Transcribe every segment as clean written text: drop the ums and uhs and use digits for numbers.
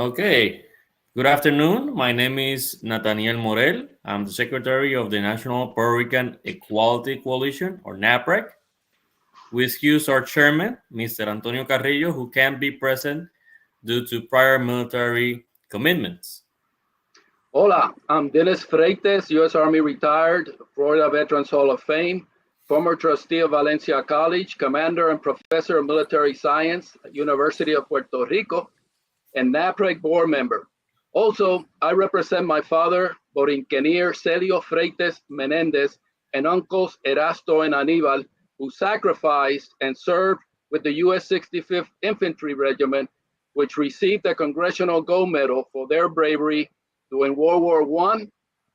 Okay. Good afternoon. My name is Nathaniel Morel. I'm the Secretary of the National Puerto Rican Equality Coalition, or NAPREC. We excuse our chairman, Mr. Antonio Carrillo, who can't be present due to prior military commitments. Hola, I'm Dennis Freites, U.S. Army retired, Florida Veterans Hall of Fame, former trustee of Valencia College, commander and professor of military science at University of Puerto Rico, and NAPREC board member. Also, I represent my father, Borinquenier Celio Freites Menendez, and uncles Erasto and Anibal, who sacrificed and served with the U.S. 65th Infantry Regiment, which received the Congressional Gold Medal for their bravery during World War I,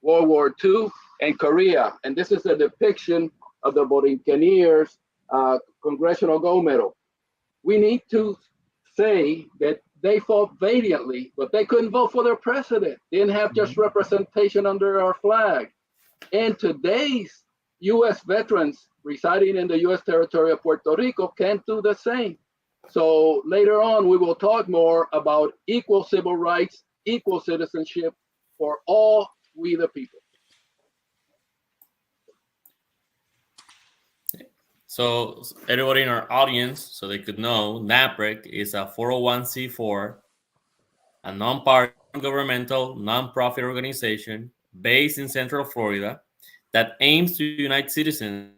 World War II, and Korea. And this is a depiction of the Borinqueniers Congressional Gold Medal. We need to say that they fought valiantly, but they couldn't vote for their president. They didn't have just representation under our flag. And today's U.S. veterans residing in the U.S. territory of Puerto Rico can't do the same. So later on, we will talk more about equal civil rights, equal citizenship for all we the people. So everybody in our audience, so they could know, NAPREC is a 401c4, a non-governmental, non-profit organization based in Central Florida that aims to unite citizens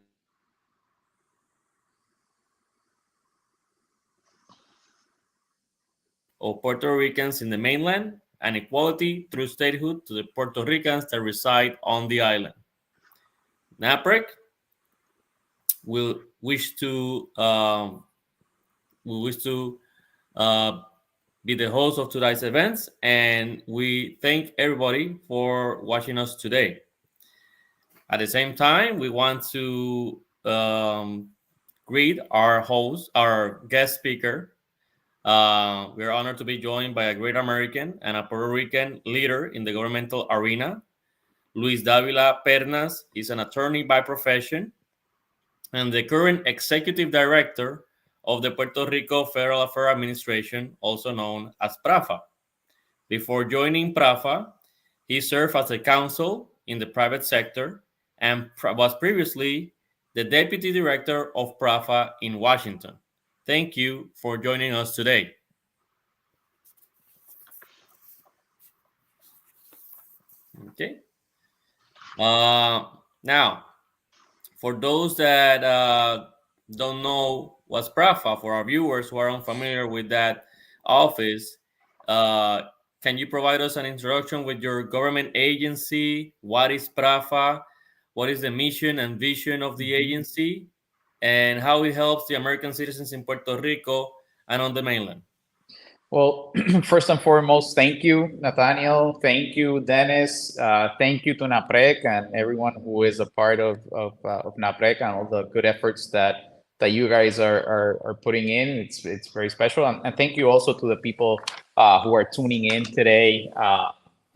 of Puerto Ricans in the mainland and equality through statehood to the Puerto Ricans that reside on the island. NAPREC will wish to be the host of today's events, and we thank everybody for watching us today. At the same time, we want to greet our host, our guest speaker. We are honored to be joined by a great American and a Puerto Rican leader in the governmental arena. Luis Davila Pernas is an attorney by profession and the current executive director of the Puerto Rico Federal Affairs Administration, also known as PRAFA. Before joining PRAFA, he served as a counsel in the private sector and was previously the deputy director of PRAFA in Washington. Thank you for joining us today. Okay. Now, for those that don't know what's PRAFA, for our viewers who are unfamiliar with that office, can you provide us an introduction with your government agency? What is PRAFA? What is the mission and vision of the agency? And how it helps the American citizens in Puerto Rico and on the mainland? Well, first and foremost, thank you, Nathaniel. Thank you, Dennis. Thank you to NAPREC and everyone who is a part of NAPREC and all the good efforts that you guys are putting in. It's very special. And thank you also to the people who are tuning in today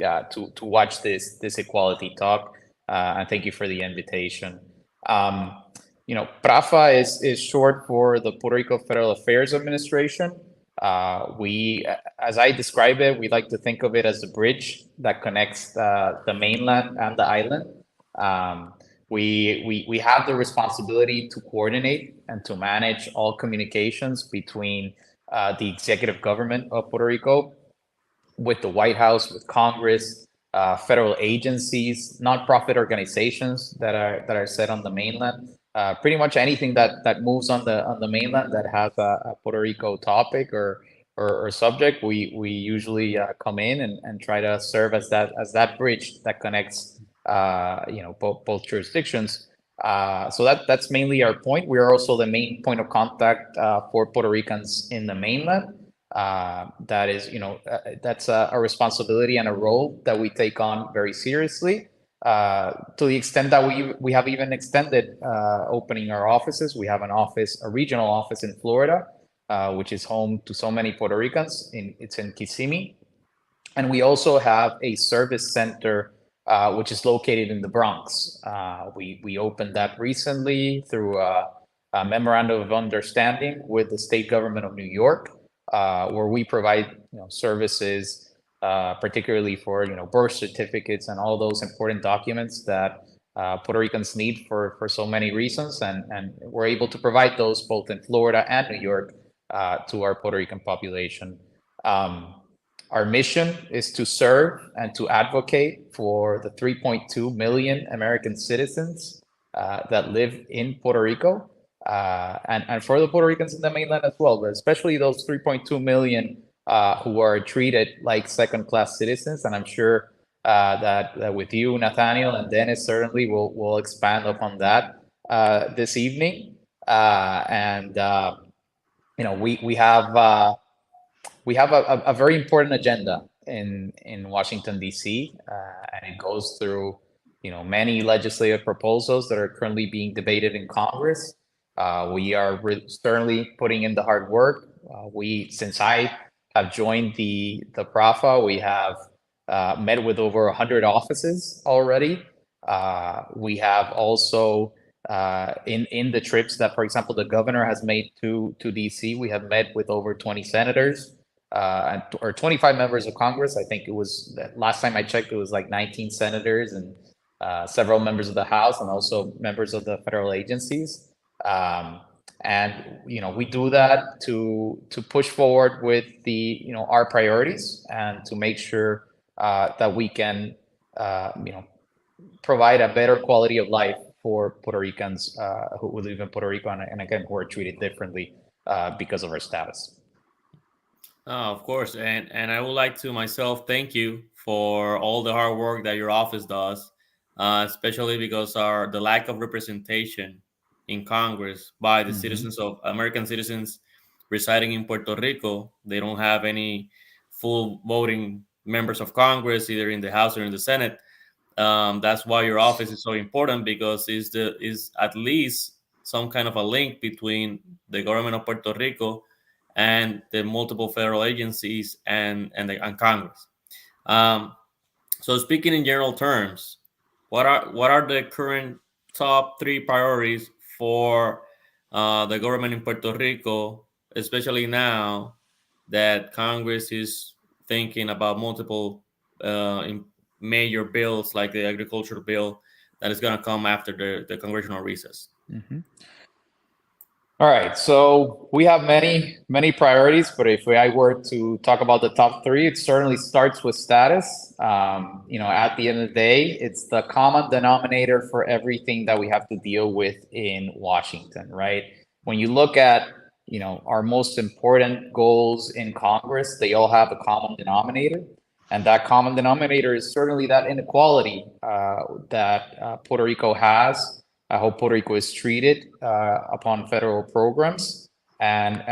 to watch this equality talk. And thank you for the invitation. PRAFA is short for the Puerto Rico Federal Affairs Administration. We, as I describe it, we like to think of it as a bridge that connects the mainland and the island. We have the responsibility to coordinate and to manage all communications between the executive government of Puerto Rico, with the White House, with Congress, federal agencies, nonprofit organizations that are set on the mainland. Pretty much anything that moves on the mainland that has a Puerto Rico topic or subject, we usually come in and try to serve as that bridge that connects both jurisdictions. So that's mainly our point. We are also the main point of contact for Puerto Ricans in the mainland. That is, that's a responsibility and a role that we take on very seriously. To the extent that we have even extended opening our offices. We have a regional office in Florida, which is home to so many Puerto Ricans. It's in Kissimmee. And we also have a service center, which is located in the Bronx. We opened that recently through a memorandum of understanding with the state government of New York. where we provide services, particularly for birth certificates and all those important documents that Puerto Ricans need for so many reasons, and we're able to provide those both in Florida and New York to our Puerto Rican population. Our mission is to serve and to advocate for the 3.2 million American citizens that live in Puerto Rico, and for the Puerto Ricans in the mainland as well, but especially those 3.2 million who are treated like second-class citizens. And I'm sure that with you, Nathaniel, and Dennis, certainly we'll expand upon that this evening. We have a very important agenda in Washington D.C. And it goes through many legislative proposals that are currently being debated in Congress. We are certainly putting in the hard work. Since I have joined the PRAFA, we have met with over 100 offices already. We have also in the trips that, for example, the governor has made to DC, we have met with over 20 senators or 25 members of Congress. I think it was, last time I checked, it was like 19 senators and several members of the House and also members of the federal agencies. And we do that to push forward with our priorities and to make sure that we can provide a better quality of life for Puerto Ricans who live in Puerto Rico, and again, who are treated differently because of our status. Of course, and I would like to myself thank you for all the hard work that your office does, especially because the lack of representation in Congress by the citizens of American citizens residing in Puerto Rico. They don't have any full voting members of Congress, either in the House or in the Senate. That's why your office is so important, because is at least some kind of a link between the government of Puerto Rico and the multiple federal agencies and Congress. So speaking in general terms, what are the current top 3 priorities for the government in Puerto Rico, especially now that Congress is thinking about multiple major bills like the agriculture bill that is going to come after the congressional recess? All right, so we have many priorities, but if I were to talk about the top 3, it certainly starts with status. At the end of the day, it's the common denominator for everything that we have to deal with in Washington, right? When you look at our most important goals in Congress, they all have a common denominator, and that common denominator is certainly that inequality that Puerto Rico has. How Puerto Rico is treated upon federal programs, and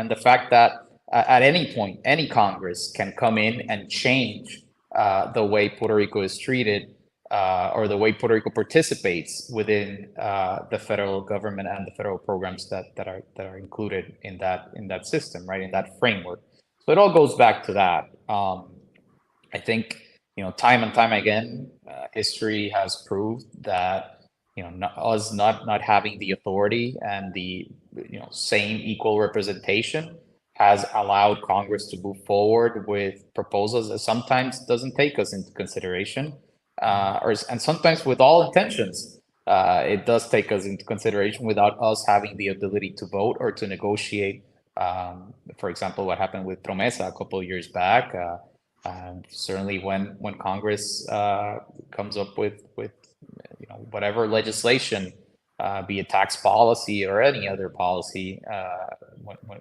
the fact that at any point, any Congress can come in and change the way Puerto Rico is treated or the way Puerto Rico participates within the federal government and the federal programs that are included in that system, right, in that framework. So it all goes back to that. I think time and time again, history has proved that us not having the authority and the same equal representation has allowed Congress to move forward with proposals that sometimes doesn't take us into consideration, and sometimes with all intentions, it does take us into consideration without us having the ability to vote or to negotiate. For example, what happened with Promesa a couple of years back. Certainly, when Congress comes up with whatever legislation, be it tax policy or any other policy,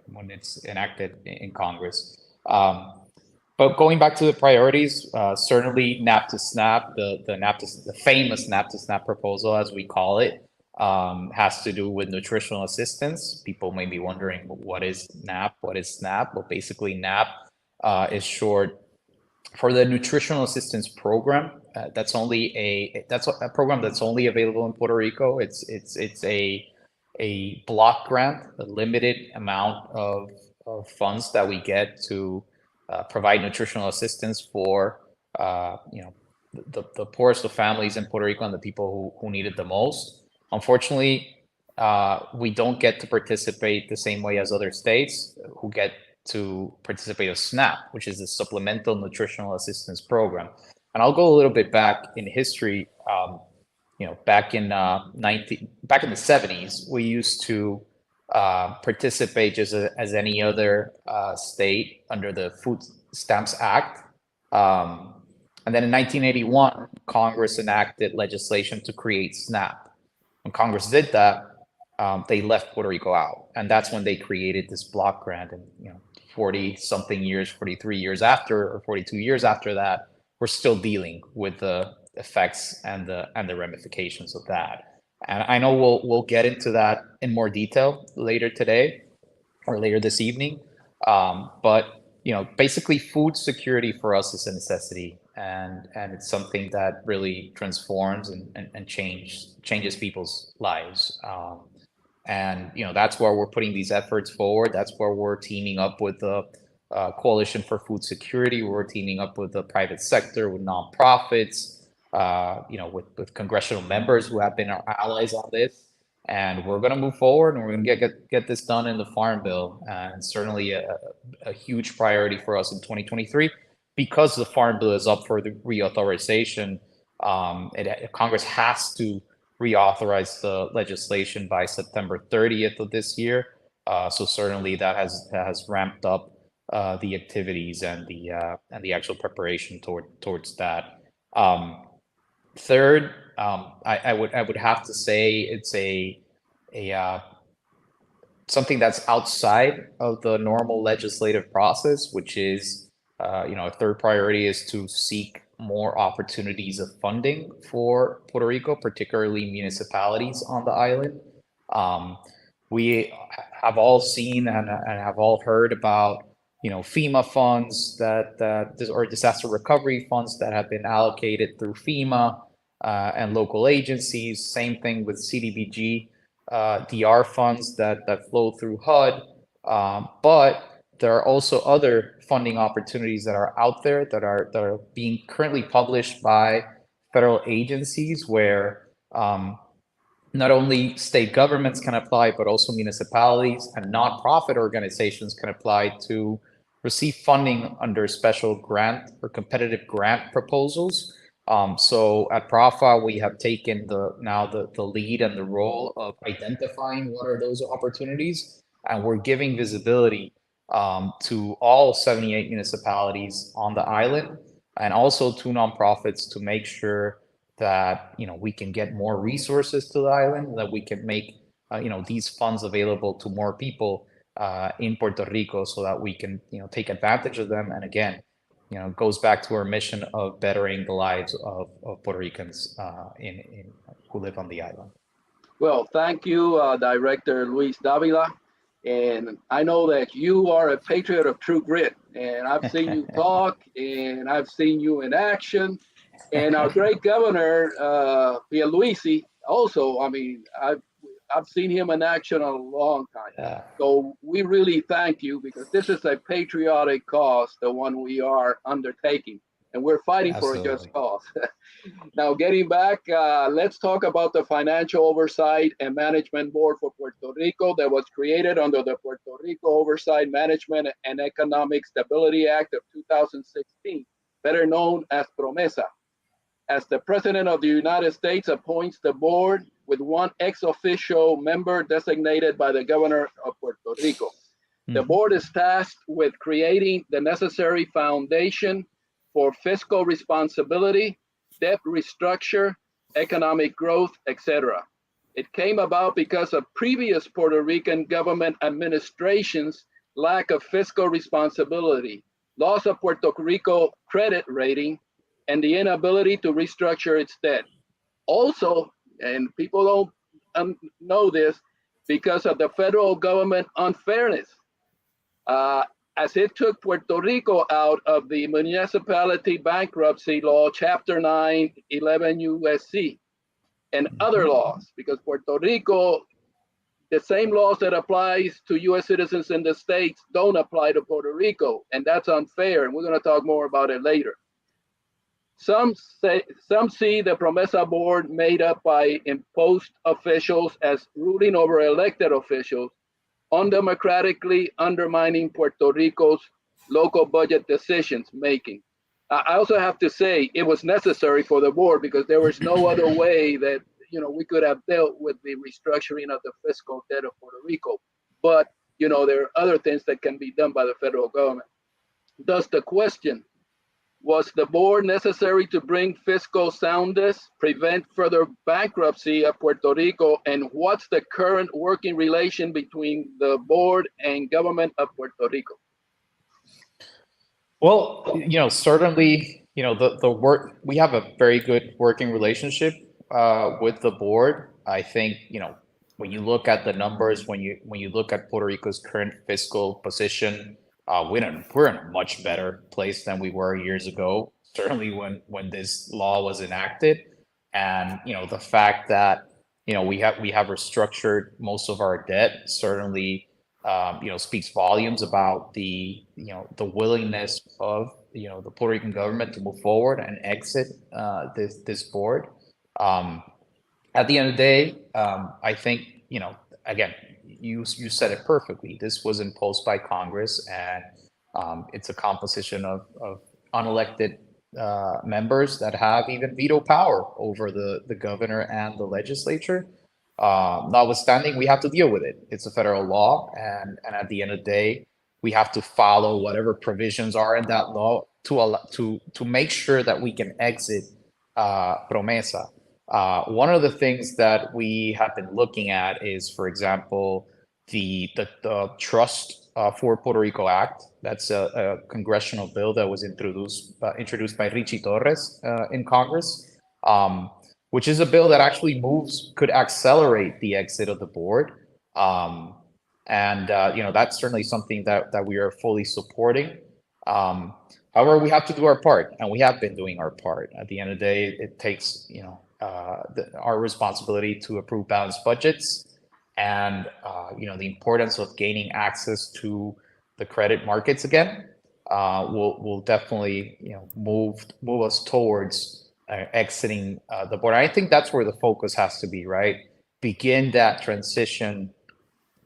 when it's enacted in Congress. But going back to the priorities, certainly NAP to SNAP, the famous NAP to SNAP proposal, as we call it, has to do with nutritional assistance. People may be wondering, what is NAP? What is SNAP? Well, basically NAP is short for the Nutritional Assistance Program. That's a program that's only available in Puerto Rico. It's a block grant, a limited amount of funds that we get to provide nutritional assistance for the poorest of families in Puerto Rico and the people who need it the most. Unfortunately, we don't get to participate the same way as other states who get to participate in SNAP, which is the Supplemental Nutritional Assistance Program. And I'll go a little bit back in history. Back in back in the 70s, we used to participate just as any other state under the Food Stamps Act. And then in 1981, Congress enacted legislation to create SNAP. When Congress did that, they left Puerto Rico out, and that's when they created this block grant. And 40 something years, 43 years after, or 42 years after that, we're still dealing with the effects and the ramifications of that. And I know we'll get into that in more detail later today or later this evening. But basically, food security for us is a necessity, and it's something that really transforms and changes people's lives. And that's where we're putting these efforts forward. That's where we're teaming up with the Coalition for Food Security. We're teaming up with the private sector, with nonprofits, with congressional members who have been our allies on this. And we're going to move forward, and we're going to get this done in the Farm Bill. And certainly a huge priority for us in 2023, because the Farm Bill is up for the reauthorization. Congress has to reauthorize the legislation by September 30th of this year. So certainly that has ramped up the activities and the actual preparation towards that. Third, I would have to say it's a something that's outside of the normal legislative process, which is a third priority is to seek more opportunities of funding for Puerto Rico, particularly municipalities on the island. We have all seen and have all heard about FEMA funds or disaster recovery funds that have been allocated through FEMA and local agencies. Same thing with CDBG, DR funds that flow through HUD. But there are also other funding opportunities that are out there that are being currently published by federal agencies, where not only state governments can apply, but also municipalities and nonprofit organizations can apply to receive funding under special grant or competitive grant proposals. So at PRAFA, we have taken the lead and the role of identifying what are those opportunities, and we're giving visibility to all 78 municipalities on the island, and also to nonprofits, to make sure that we can get more resources to the island, that we can make these funds available to more people in Puerto Rico, so that we can take advantage of them. And again, it goes back to our mission of bettering the lives of Puerto Ricans who live on the island. Well, thank you, Director Luis Davila. And I know that you are a patriot of true grit, and I've seen you talk, and I've seen you in action. And our great governor, Pierluisi, also, I mean, I've seen him in action a long time. Yeah. So we really thank you, because this is a patriotic cause, the one we are undertaking, and we're fighting Absolutely. for a just cause. Now, getting back, let's talk about the Financial Oversight and Management Board for Puerto Rico that was created under the Puerto Rico Oversight, Management, and Economic Stability Act of 2016, better known as PROMESA. As the President of the United States appoints the board with one ex officio member designated by the Governor of Puerto Rico. The board is tasked with creating the necessary foundation for fiscal responsibility, debt restructure, economic growth, etc. It came about because of previous Puerto Rican government administrations' lack of fiscal responsibility, loss of Puerto Rico credit rating, and the inability to restructure its debt. Also, and people don't know this, because of the federal government unfairness, as it took Puerto Rico out of the municipality bankruptcy law, Chapter 9, 11 U.S.C., and other laws, because Puerto Rico, the same laws that applies to U.S. citizens in the States don't apply to Puerto Rico, and that's unfair, and we're going to talk more about it later. Some see the PROMESA board made up by imposed officials as ruling over elected officials. undemocratically undermining Puerto Rico's local budget decisions making. I also have to say it was necessary for the board because there was no other way that we could have dealt with the restructuring of the fiscal debt of Puerto Rico. But there are other things that can be done by the federal government. Thus, the question: was the board necessary to bring fiscal soundness, prevent further bankruptcy of Puerto Rico, and what's the current working relation between the board and government of Puerto Rico? Well, certainly, the work, we have a very good working relationship with the board. I think, when you look at the numbers, when you look at Puerto Rico's current fiscal position, we're in a much better place than we were years ago. Certainly when this law was enacted, and the fact that we have restructured most of our debt certainly speaks volumes about the willingness of the Puerto Rican government to move forward and exit this board. Um, at the end of the day, I think again, you said it perfectly. This was imposed by Congress, and it's a composition of unelected members that have even veto power over the governor and the legislature. Notwithstanding, we have to deal with it. It's a federal law, and at the end of the day, we have to follow whatever provisions are in that law to make sure that we can exit Promesa. One of the things that we have been looking at is, for example, the Trust for Puerto Rico Act. That's a congressional bill that was introduced by Richie Torres in Congress, which is a bill that actually could accelerate the exit of the board. And that's certainly something that we are fully supporting. However, we have to do our part, and we have been doing our part. At the end of the day, it takes our responsibility to approve balanced budgets, and the importance of gaining access to the credit markets again will definitely move us towards exiting the board. I think that's where the focus has to be, right? Begin that transition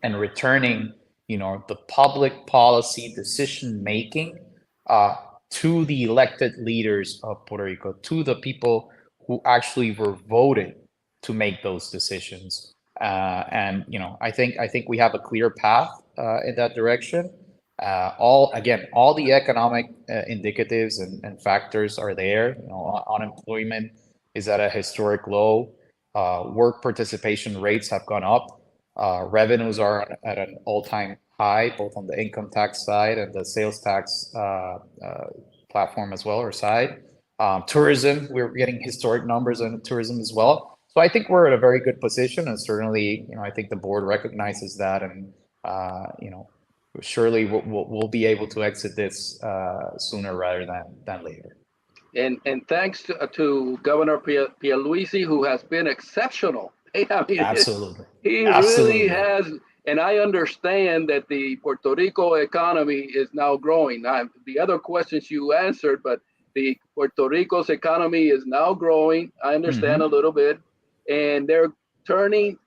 and returning the public policy decision making to the elected leaders of Puerto Rico, to the people who actually were voted to make those decisions. And I think we have a clear path in that direction. All the economic indicatives and factors are there. Unemployment is at a historic low. Work participation rates have gone up. Revenues are at an all-time high, both on the income tax side and the sales tax platform as well, or side. Tourism, we're getting historic numbers on tourism as well. So I think we're in a very good position, and certainly, I think the board recognizes that, and surely we'll be able to exit this sooner rather than later. And thanks to Governor Pierluisi, who has been exceptional. I mean, Absolutely. he Absolutely. really has. And I understand that the Puerto Rico economy is now growing. The other questions you answered, but the Puerto Rico's economy is now growing. I understand a little bit, and they're turning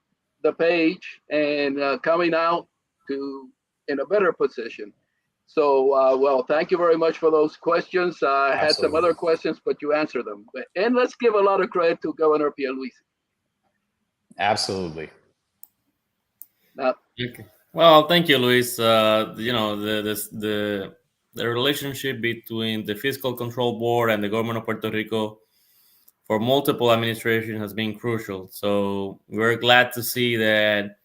the page and coming out in a better position. So, well, thank you very much for those questions. I had some other questions, but you answered them. And let's give a lot of credit to Governor Pierluisi. Absolutely. Okay. Well, thank you, Luis. The relationship between the Fiscal Control Board and the government of Puerto Rico for multiple administrations has been crucial. So we're glad to see that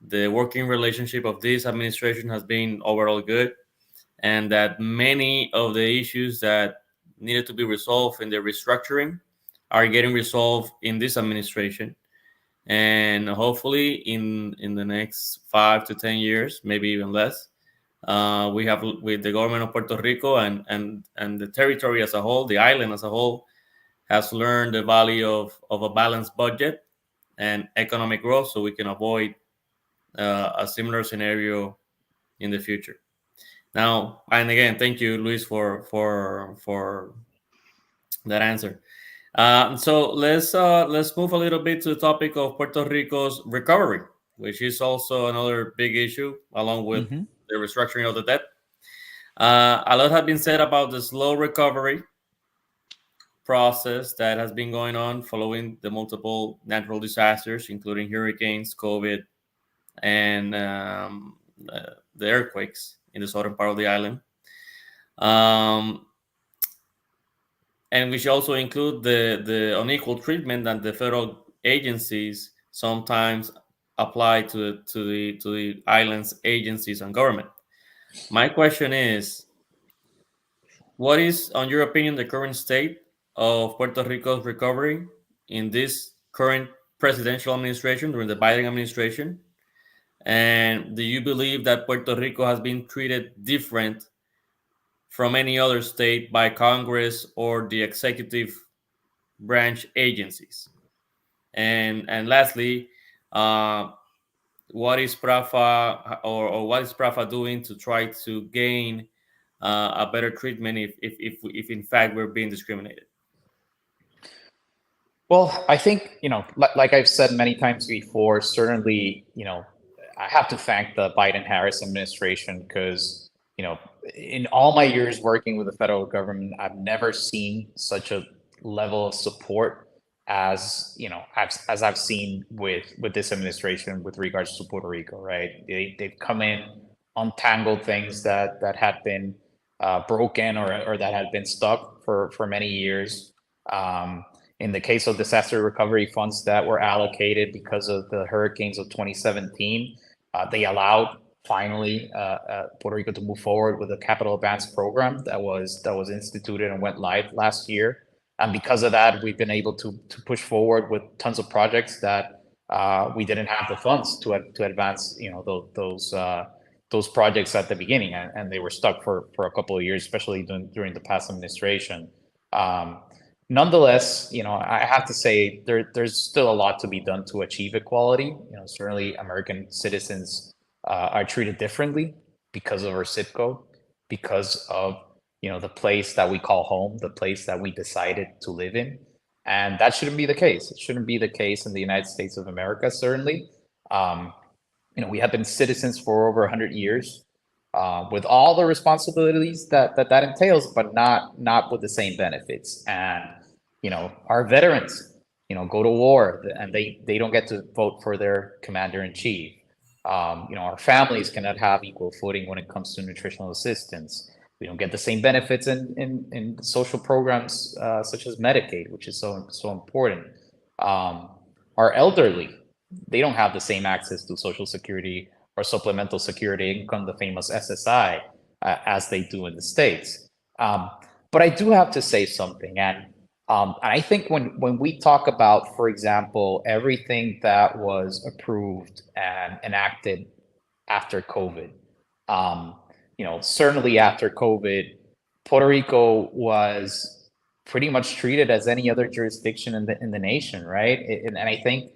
the working relationship of this administration has been overall good, and that many of the issues that needed to be resolved in the restructuring are getting resolved in this administration. And hopefully in the next 5 to 10 years, maybe even less, we have, with the government of Puerto Rico and the territory as a whole, the island as a whole, has learned the value of a balanced budget and economic growth, so we can avoid a similar scenario in the future. Now, and again, thank you, Luis, for that answer. So let's move a little bit to the topic of Puerto Rico's recovery. which is also another big issue, along with Hmm. the restructuring of the debt. A lot has been said about the slow recovery process that has been going on following the multiple natural disasters, including hurricanes, COVID, and the earthquakes in the southern part of the island. Um, and we should also include the unequal treatment that the federal agencies sometimes apply to the island's agencies and government. My question is, what is, on your opinion, the current state of Puerto Rico's recovery in this current presidential administration during the Biden administration? And do you believe that Puerto Rico has been treated different from any other state by Congress or the executive branch agencies? And lastly, uh, what is PRAFA, or what is PRAFA doing to try to gain a better treatment if in fact we're being discriminated? Well, I think, like I've said many times before, certainly, I have to thank the Biden-Harris administration because, in all my years working with the federal government, I've never seen such a level of support as I've seen with this administration with regards to Puerto Rico, right? They've come in, untangled things that had been broken or that had been stuck for many years. In the case of disaster recovery funds that were allocated because of the hurricanes of 2017, they allowed finally Puerto Rico to move forward with a capital advance program that was instituted and went live last year. And because of that, we've been able to push forward with tons of projects that we didn't have the funds to advance, those projects at the beginning, and they were stuck for a couple of years, especially during the past administration. Nonetheless, I have to say there's still a lot to be done to achieve equality. Certainly American citizens are treated differently because of our zip code, because of the place that we call home, the place that we decided to live in, and that shouldn't be the case. It shouldn't be the case in the United States of America. Certainly, we have been citizens for over 100 years. With all the responsibilities that entails, but not with the same benefits. And our veterans, go to war and they don't get to vote for their commander in chief. Our families cannot have equal footing when it comes to nutritional assistance. We don't get the same benefits in social programs such as Medicaid, which is so important. Our elderly, they don't have the same access to Social Security or supplemental security income, the famous SSI, as they do in the States. But I do have to say something, and I think when we talk about, for example, everything that was approved and enacted after COVID, certainly after COVID, Puerto Rico was pretty much treated as any other jurisdiction in the nation, right? And I think,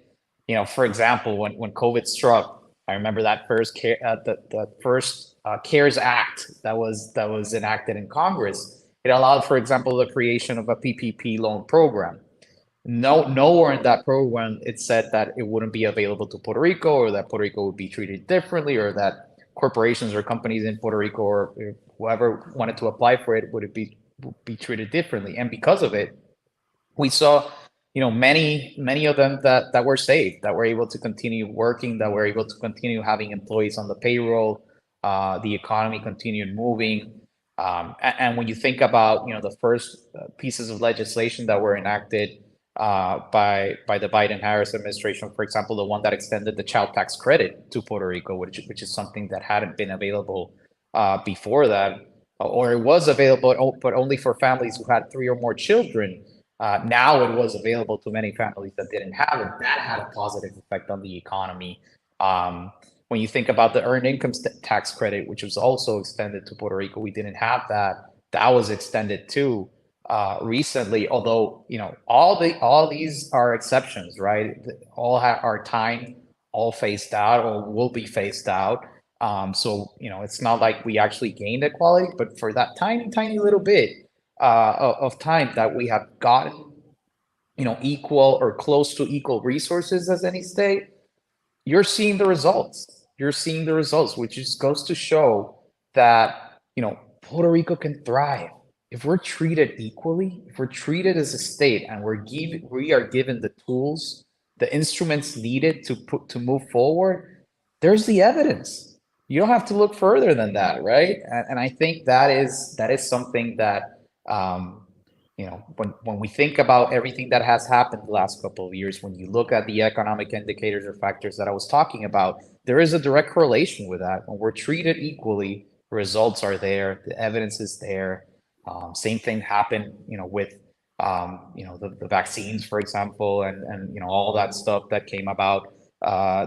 for example, when COVID struck, I remember that the first CARES Act that was enacted in Congress. It allowed, for example, the creation of a PPP loan program. Nowhere in that program it said that it wouldn't be available to Puerto Rico, or that Puerto Rico would be treated differently, or that corporations or companies in Puerto Rico or whoever wanted to apply for it would be treated differently. And because of it, we saw many of them that were saved, that were able to continue working, that were able to continue having employees on the payroll. The economy continued moving. And when you think about the first pieces of legislation that were enacted by the Biden-Harris administration, for example, the one that extended the child tax credit to Puerto Rico, which is something that hadn't been available before that, or it was available, but only for families who had 3 or more children. Now it was available to many families that didn't have it. That had a positive effect on the economy. When you think about the earned income tax credit, which was also extended to Puerto Rico, we didn't have that. That was extended too recently. Although all these are exceptions, right? All are time, all phased out or will be phased out. So it's not like we actually gained equality, but for that tiny little bit of time that we have gotten, equal or close to equal resources as any state, you're seeing the results. You're seeing the results, which just goes to show that, Puerto Rico can thrive. If we're treated equally, if we're treated as a state and we are given the tools, the instruments needed to move forward, there's the evidence. You don't have to look further than that, right? And I think that is something that when we think about everything that has happened the last couple of years, when you look at the economic indicators or factors that I was talking about, there is a direct correlation with that. When we're treated equally, results are there, the evidence is there. Same thing happened, with the vaccines, for example, and all that stuff that came about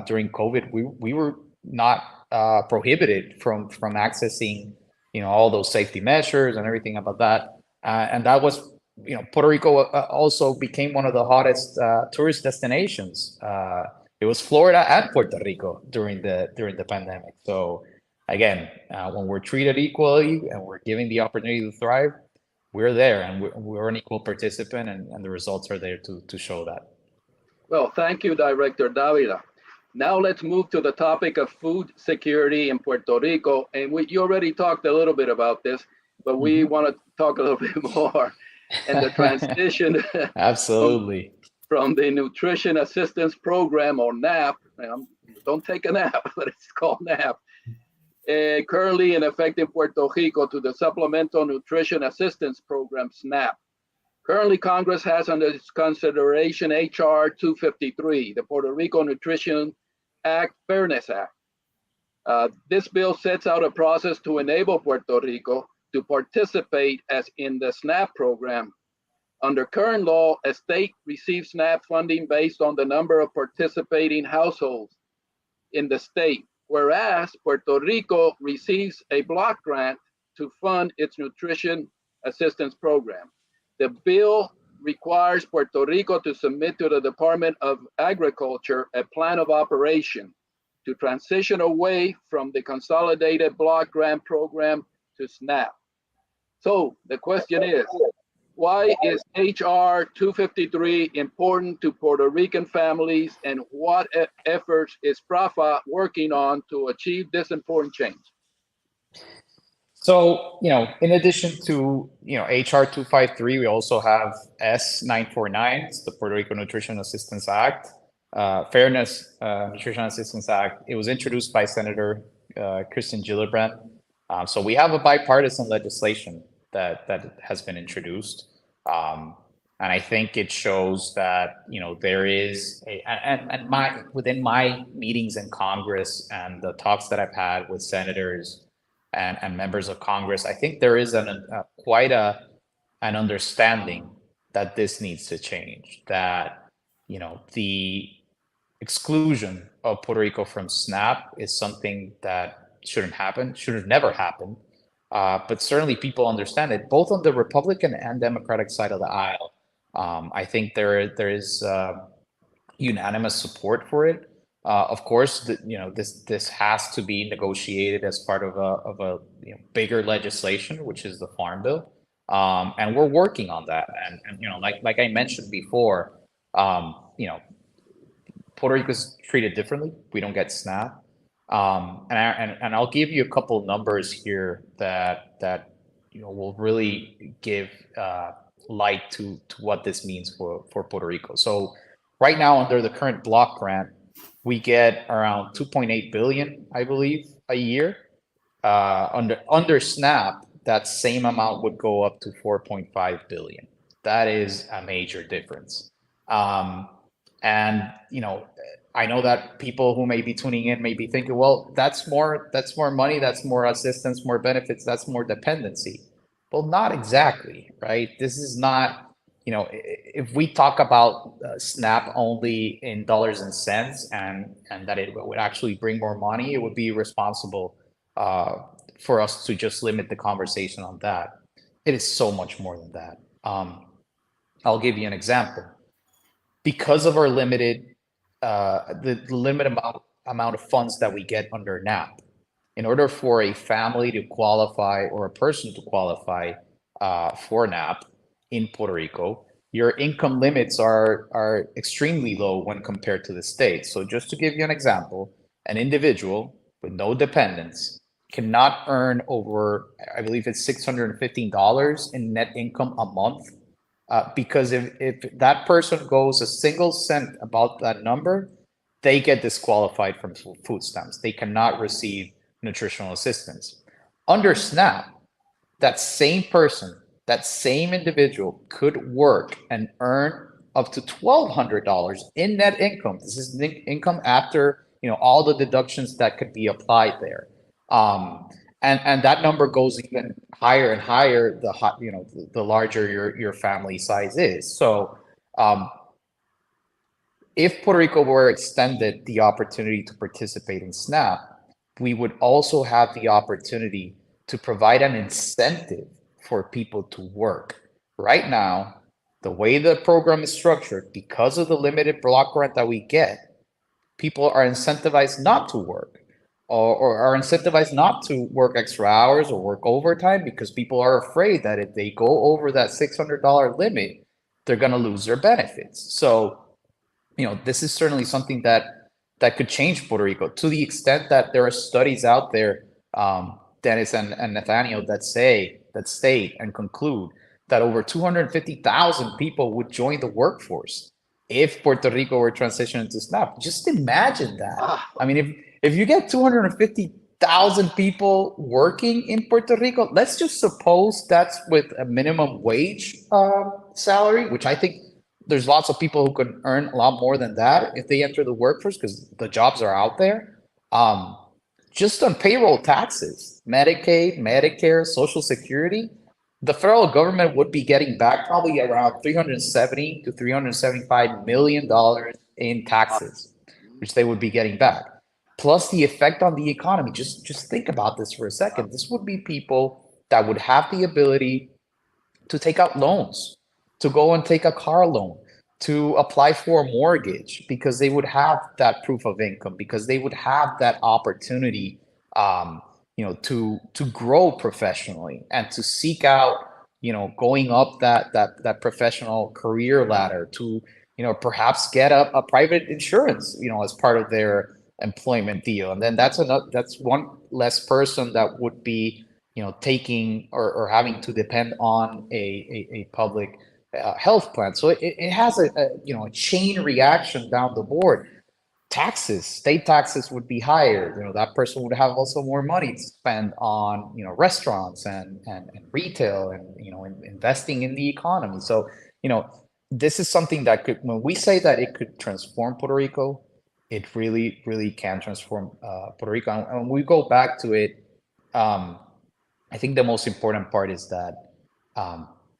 during COVID. We were not prohibited from accessing all those safety measures and everything about that. And that was, Puerto Rico also became one of the hottest tourist destinations. It was Florida and Puerto Rico during the pandemic. So again, when we're treated equally and we're given the opportunity to thrive, we're there and we're an equal participant, and the results are there to show that. Well, thank you, Director Davila. Now let's move to the topic of food security in Puerto Rico. And you already talked a little bit about this, but we want to talk a little bit more. And the transition Absolutely from the Nutrition Assistance Program, or NAP, don't take a nap, but it's called NAP, currently in effect in Puerto Rico, to the Supplemental Nutrition Assistance Program, SNAP. Currently, Congress has under its consideration HR 253, the Puerto Rico Nutrition Act, Fairness Act. This bill sets out a process to enable Puerto Rico to participate as in the SNAP program. Under current law, a state receives SNAP funding based on the number of participating households in the state, whereas Puerto Rico receives a block grant to fund its nutrition assistance program. The bill requires Puerto Rico to submit to the Department of Agriculture a plan of operation to transition away from the consolidated block grant program to SNAP. So the question is, why is HR 253 important to Puerto Rican families, and what efforts is PRAFA working on to achieve this important change? So, in addition to, HR 253, we also have S949, it's the Puerto Rico Nutrition Assistance Act, Fairness Nutrition Assistance Act. It was introduced by Senator Kristen Gillibrand. So we have a bipartisan legislation that has been introduced. And I think it shows that, there is within my meetings in Congress and the talks that I've had with senators and members of Congress, I think there is quite an understanding that this needs to change, that, the exclusion of Puerto Rico from SNAP is something that shouldn't happen, should have never happened. But certainly people understand it, both on the Republican and Democratic side of the aisle. I think there is unanimous support for it. Of course, this has to be negotiated as part of a bigger legislation, which is the Farm Bill, and we're working on that. And like I mentioned before, Puerto Rico is treated differently. We don't get SNAP. And I'll give you a couple numbers here that will really give light to what this means for Puerto Rico. So right now, under the current block grant, we get around 2.8 billion, I believe, a year. Under SNAP, that same amount would go up to 4.5 billion. That is a major difference. And I know that people who may be tuning in may be thinking, well, that's more money, that's more assistance, more benefits, that's more dependency. Well, not exactly, right? This is not, if we talk about SNAP only in dollars and cents and that it would actually bring more money, it would be irresponsible for us to just limit the conversation on that. It is so much more than that. I'll give you an example. Because of our limited amount of funds that we get under NAP, in order for a family to qualify or a person to qualify for NAP in Puerto Rico, your income limits are extremely low when compared to the states. So just to give you an example, an individual with no dependents cannot earn over, I believe it's $615 in net income a month. Because if that person goes a single cent above that number, they get disqualified from food stamps. They cannot receive nutritional assistance. Under SNAP, that same person, that same individual could work and earn up to $1,200 in net income. This is income after all the deductions that could be applied there. And that number goes even higher and higher the larger your family size is. So if Puerto Rico were extended the opportunity to participate in SNAP, we would also have the opportunity to provide an incentive for people to work. Right now, the way the program is structured, because of the limited block grant that we get, people are incentivized not to work or are incentivized not to work extra hours or work overtime because people are afraid that if they go over that $600 limit, they're going to lose their benefits. So, this is certainly something that could change Puerto Rico to the extent that there are studies out there, Dennis and Nathaniel, that state and conclude that over 250,000 people would join the workforce if Puerto Rico were transitioned to SNAP. Just imagine that. I mean, if you get 250,000 people working in Puerto Rico, let's just suppose that's with a minimum wage salary, which I think there's lots of people who can earn a lot more than that if they enter the workforce because the jobs are out there. Just on payroll taxes, Medicaid, Medicare, Social Security, the federal government would be getting back probably around $370 to $375 million in taxes, which they would be getting back. Plus the effect on the economy. Just think about this for a second. This would be people that would have the ability to take out loans, to go and take a car loan, to apply for a mortgage, because they would have that proof of income, because they would have that opportunity, to grow professionally and to seek out, going up that professional career ladder, to, perhaps get a private insurance, as part of their employment deal. And then that's one less person that would be, taking or having to depend on a public health plan. So it has a chain reaction down the board. State taxes would be higher. That person would have also more money to spend on restaurants and retail and investing in the economy. So this is something that could, when we say that it could transform Puerto Rico, it really, really can transform Puerto Rico. And when we go back to it, I think the most important part is that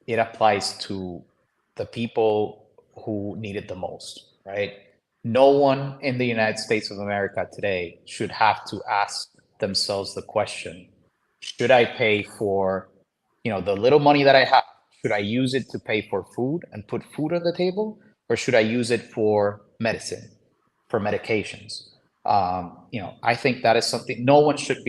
it applies to the people who need it the most, right? No one in the United States of America today should have to ask themselves the question, should I pay for, the little money that I have, should I use it to pay for food and put food on the table? Or should I use it for medicine, for medications? I think that is something no one should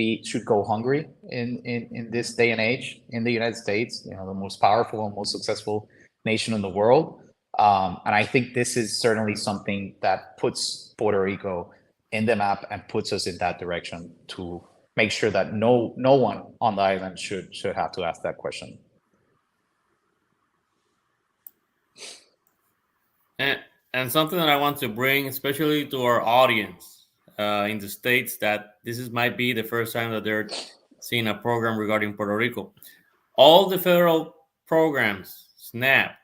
go hungry in this day and age in the United States, the most powerful and most successful nation in the world. And I think this is certainly something that puts Puerto Rico in the map and puts us in that direction to make sure that no one on the island should have to ask that question. And something that I want to bring, especially to our audience in the States, that might be the first time that they're seeing a program regarding Puerto Rico. All the federal programs, SNAP,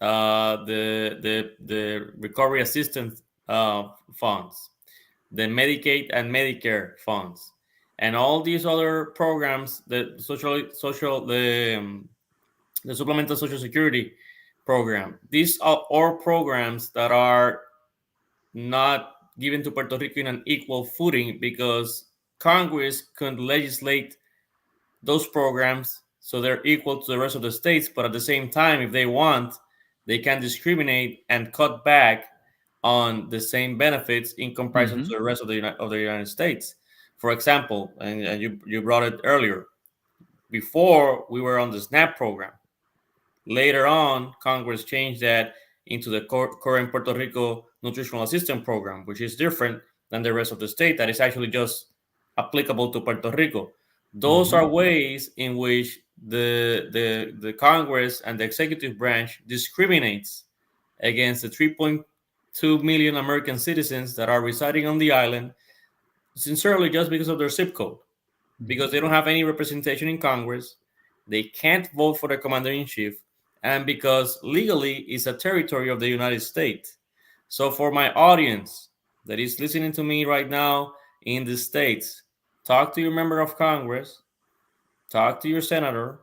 the recovery assistance funds, the Medicaid and Medicare funds, and all these other programs, the supplemental Social Security program. These are all programs that are not given to Puerto Rico in an equal footing because Congress could legislate those programs so they're equal to the rest of the states. But at the same time, if they want, they can discriminate and cut back on the same benefits in comparison to the rest of the United States. For example, and you brought it earlier, before we were on the SNAP program, Later on, Congress changed that into the current Puerto Rico Nutritional Assistance Program, which is different than the rest of the state, that is actually just applicable to Puerto Rico. Those are ways in which the Congress and the executive branch discriminates against the 3.2 million American citizens that are residing on the island, sincerely just because of their zip code, because they don't have any representation in Congress, they can't vote for the commander in chief, and because legally it's a territory of the United States. So, for my audience that is listening to me right now in the States, talk to your member of Congress, talk to your senator,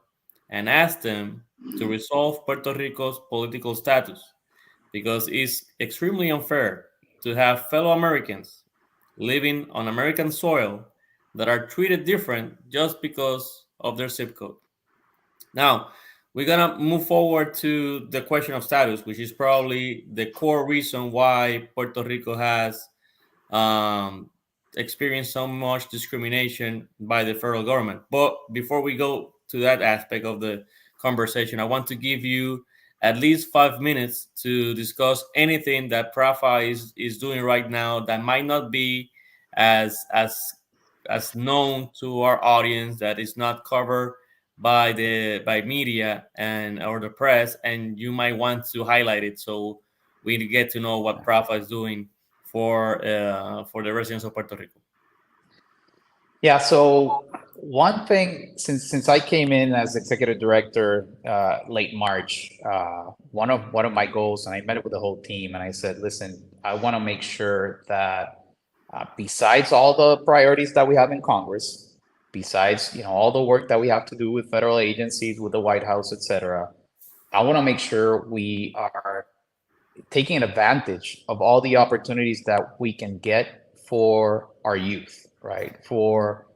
and ask them to resolve Puerto Rico's political status, because it's extremely unfair to have fellow Americans living on American soil that are treated different just because of their zip code. Now, we're gonna move forward to the question of status, which is probably the core reason why Puerto Rico has um, experienced so much discrimination by the federal government. But before we go to that aspect of the conversation, I want to give you at least 5 minutes to discuss anything that Prafa is doing right now that might not be as as as known to our audience, that is not covered by media and or the press, and you might want to highlight it so we get to know what Prafa is doing for the residents of Puerto Rico. Yeah. So one thing, since I came in as executive director late March, one of my goals, and I met with the whole team, and I said, listen, I want to make sure that besides all the priorities that we have in Congress, besides all the work that we have to do with federal agencies, with the White House, etc., I want to make sure we are taking advantage of all the opportunities that we can get for our youth, right? For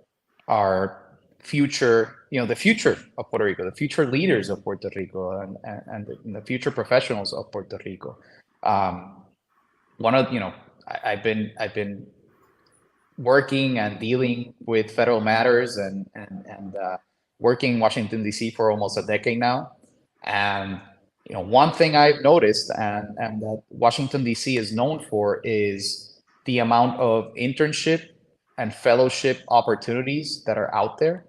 our future, the future of Puerto Rico, the future leaders of Puerto Rico, and the future professionals of Puerto Rico. One of I've been working and dealing with federal matters and working in Washington D.C. for almost a decade now, and one thing I've noticed and that Washington D.C. is known for is the amount of internship and fellowship opportunities that are out there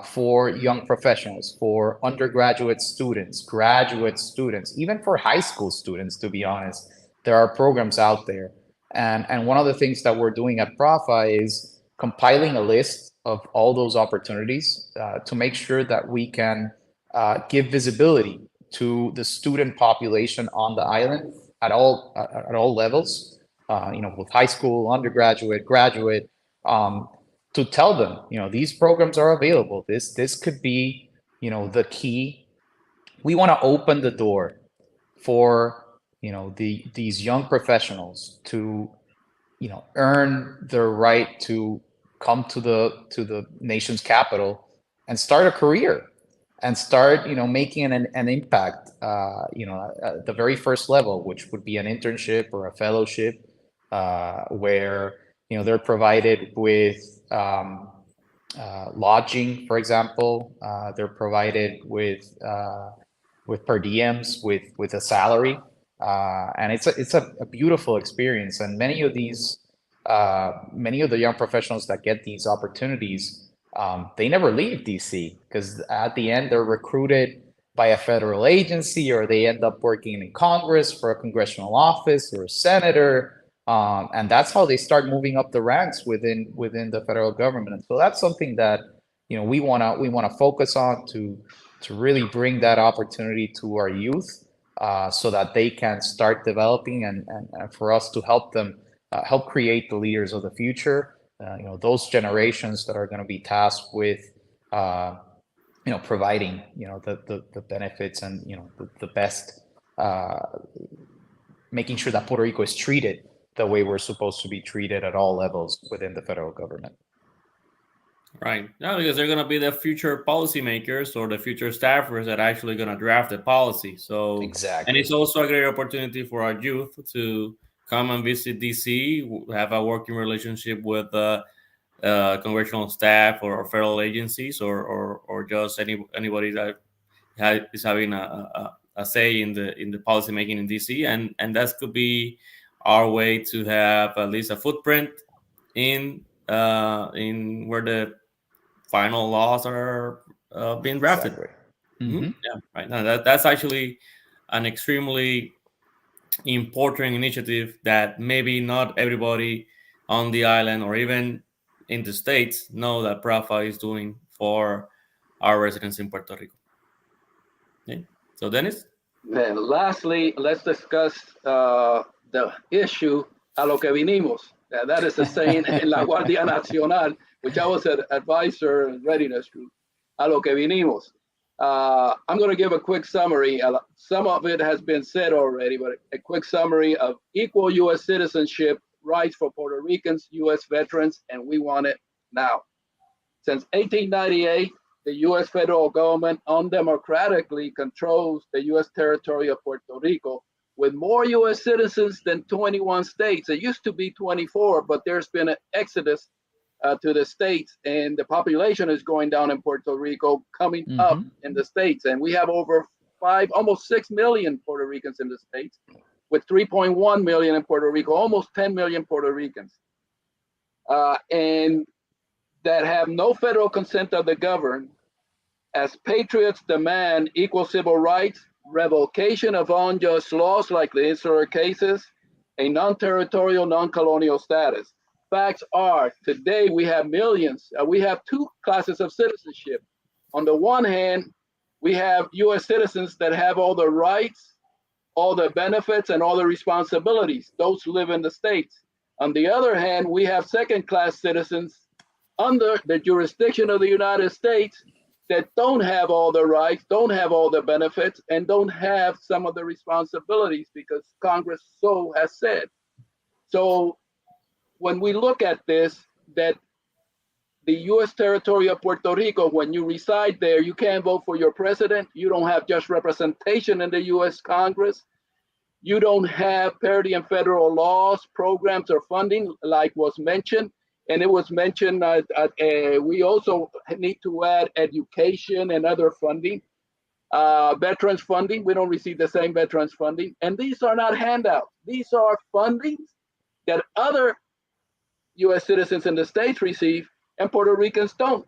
for young professionals, for undergraduate students, graduate students, even for high school students. To be honest, there are programs out there, and one of the things that we're doing at Profa is compiling a list of all those opportunities to make sure that we can give visibility to the student population on the island at all levels, with high school, undergraduate, graduate, to tell them, these programs are available. This could be, the key. We want to open the door for, these young professionals to, earn their right to come to the nation's capital and start a career and start, making an impact, at the very first level, which would be an internship or a fellowship, where, they're provided with lodging, for example. They're provided with per diems, with a salary, and it's a beautiful experience. And many of the young professionals that get these opportunities, they never leave DC, because at the end they're recruited by a federal agency, or they end up working in Congress for a congressional office or a senator, and that's how they start moving up the ranks within the federal government. And so that's something that we wanna focus on to really bring that opportunity to our youth, so that they can start developing, and for us to help them help create the leaders of the future. Those generations that are going to be tasked with, providing, the benefits and, the best, making sure that Puerto Rico is treated the way we're supposed to be treated at all levels within the federal government. Right. No, because they're going to be the future policymakers or the future staffers that are actually going to draft the policy. So, Exactly. And it's also a great opportunity for our youth to come and visit DC, have a working relationship with congressional staff or federal agencies, or just anybody that is having a say in the policy making in DC, and that could be our way to have at least a footprint in where the final laws are being drafted. Exactly. Yeah, right. Now that's actually an extremely important initiative that maybe not everybody on the island or even in the states know that PRAFA is doing for our residents in Puerto Rico. Okay. So Dennis? And lastly, let's discuss the issue a lo que vinimos. That is the saying in La Guardia Nacional, which I was an advisor in readiness group. A lo que vinimos. I'm going to give a quick summary. Some of it has been said already, but a quick summary of equal U.S. citizenship rights for Puerto Ricans, U.S. veterans, and we want it now. Since 1898, the U.S. federal government undemocratically controls the U.S. territory of Puerto Rico with more U.S. citizens than 21 states. It used to be 24, but there's been an exodus to the states, and the population is going down in Puerto Rico, coming up in the states. And we have over almost 6 million Puerto Ricans in the states, with 3.1 million in Puerto Rico, almost 10 million Puerto Ricans. And that have no federal consent of the governed, as patriots demand equal civil rights, revocation of unjust laws like the insular cases, a non-territorial, non-colonial status. Facts are, today we have millions. We have two classes of citizenship. On the one hand, we have U.S. citizens that have all the rights, all the benefits, and all the responsibilities. Those who live in the states. On the other hand, we have second-class citizens under the jurisdiction of the United States that don't have all the rights, don't have all the benefits, and don't have some of the responsibilities because Congress so has said. So when we look at this, that the U.S. territory of Puerto Rico, when you reside there, you can't vote for your president. You don't have just representation in the U.S. Congress. You don't have parity in federal laws, programs, or funding, like was mentioned. And it was mentioned we also need to add education and other funding, veterans funding. We don't receive the same veterans funding. And these are not handouts. These are fundings that other U.S. citizens in the states receive and Puerto Ricans don't.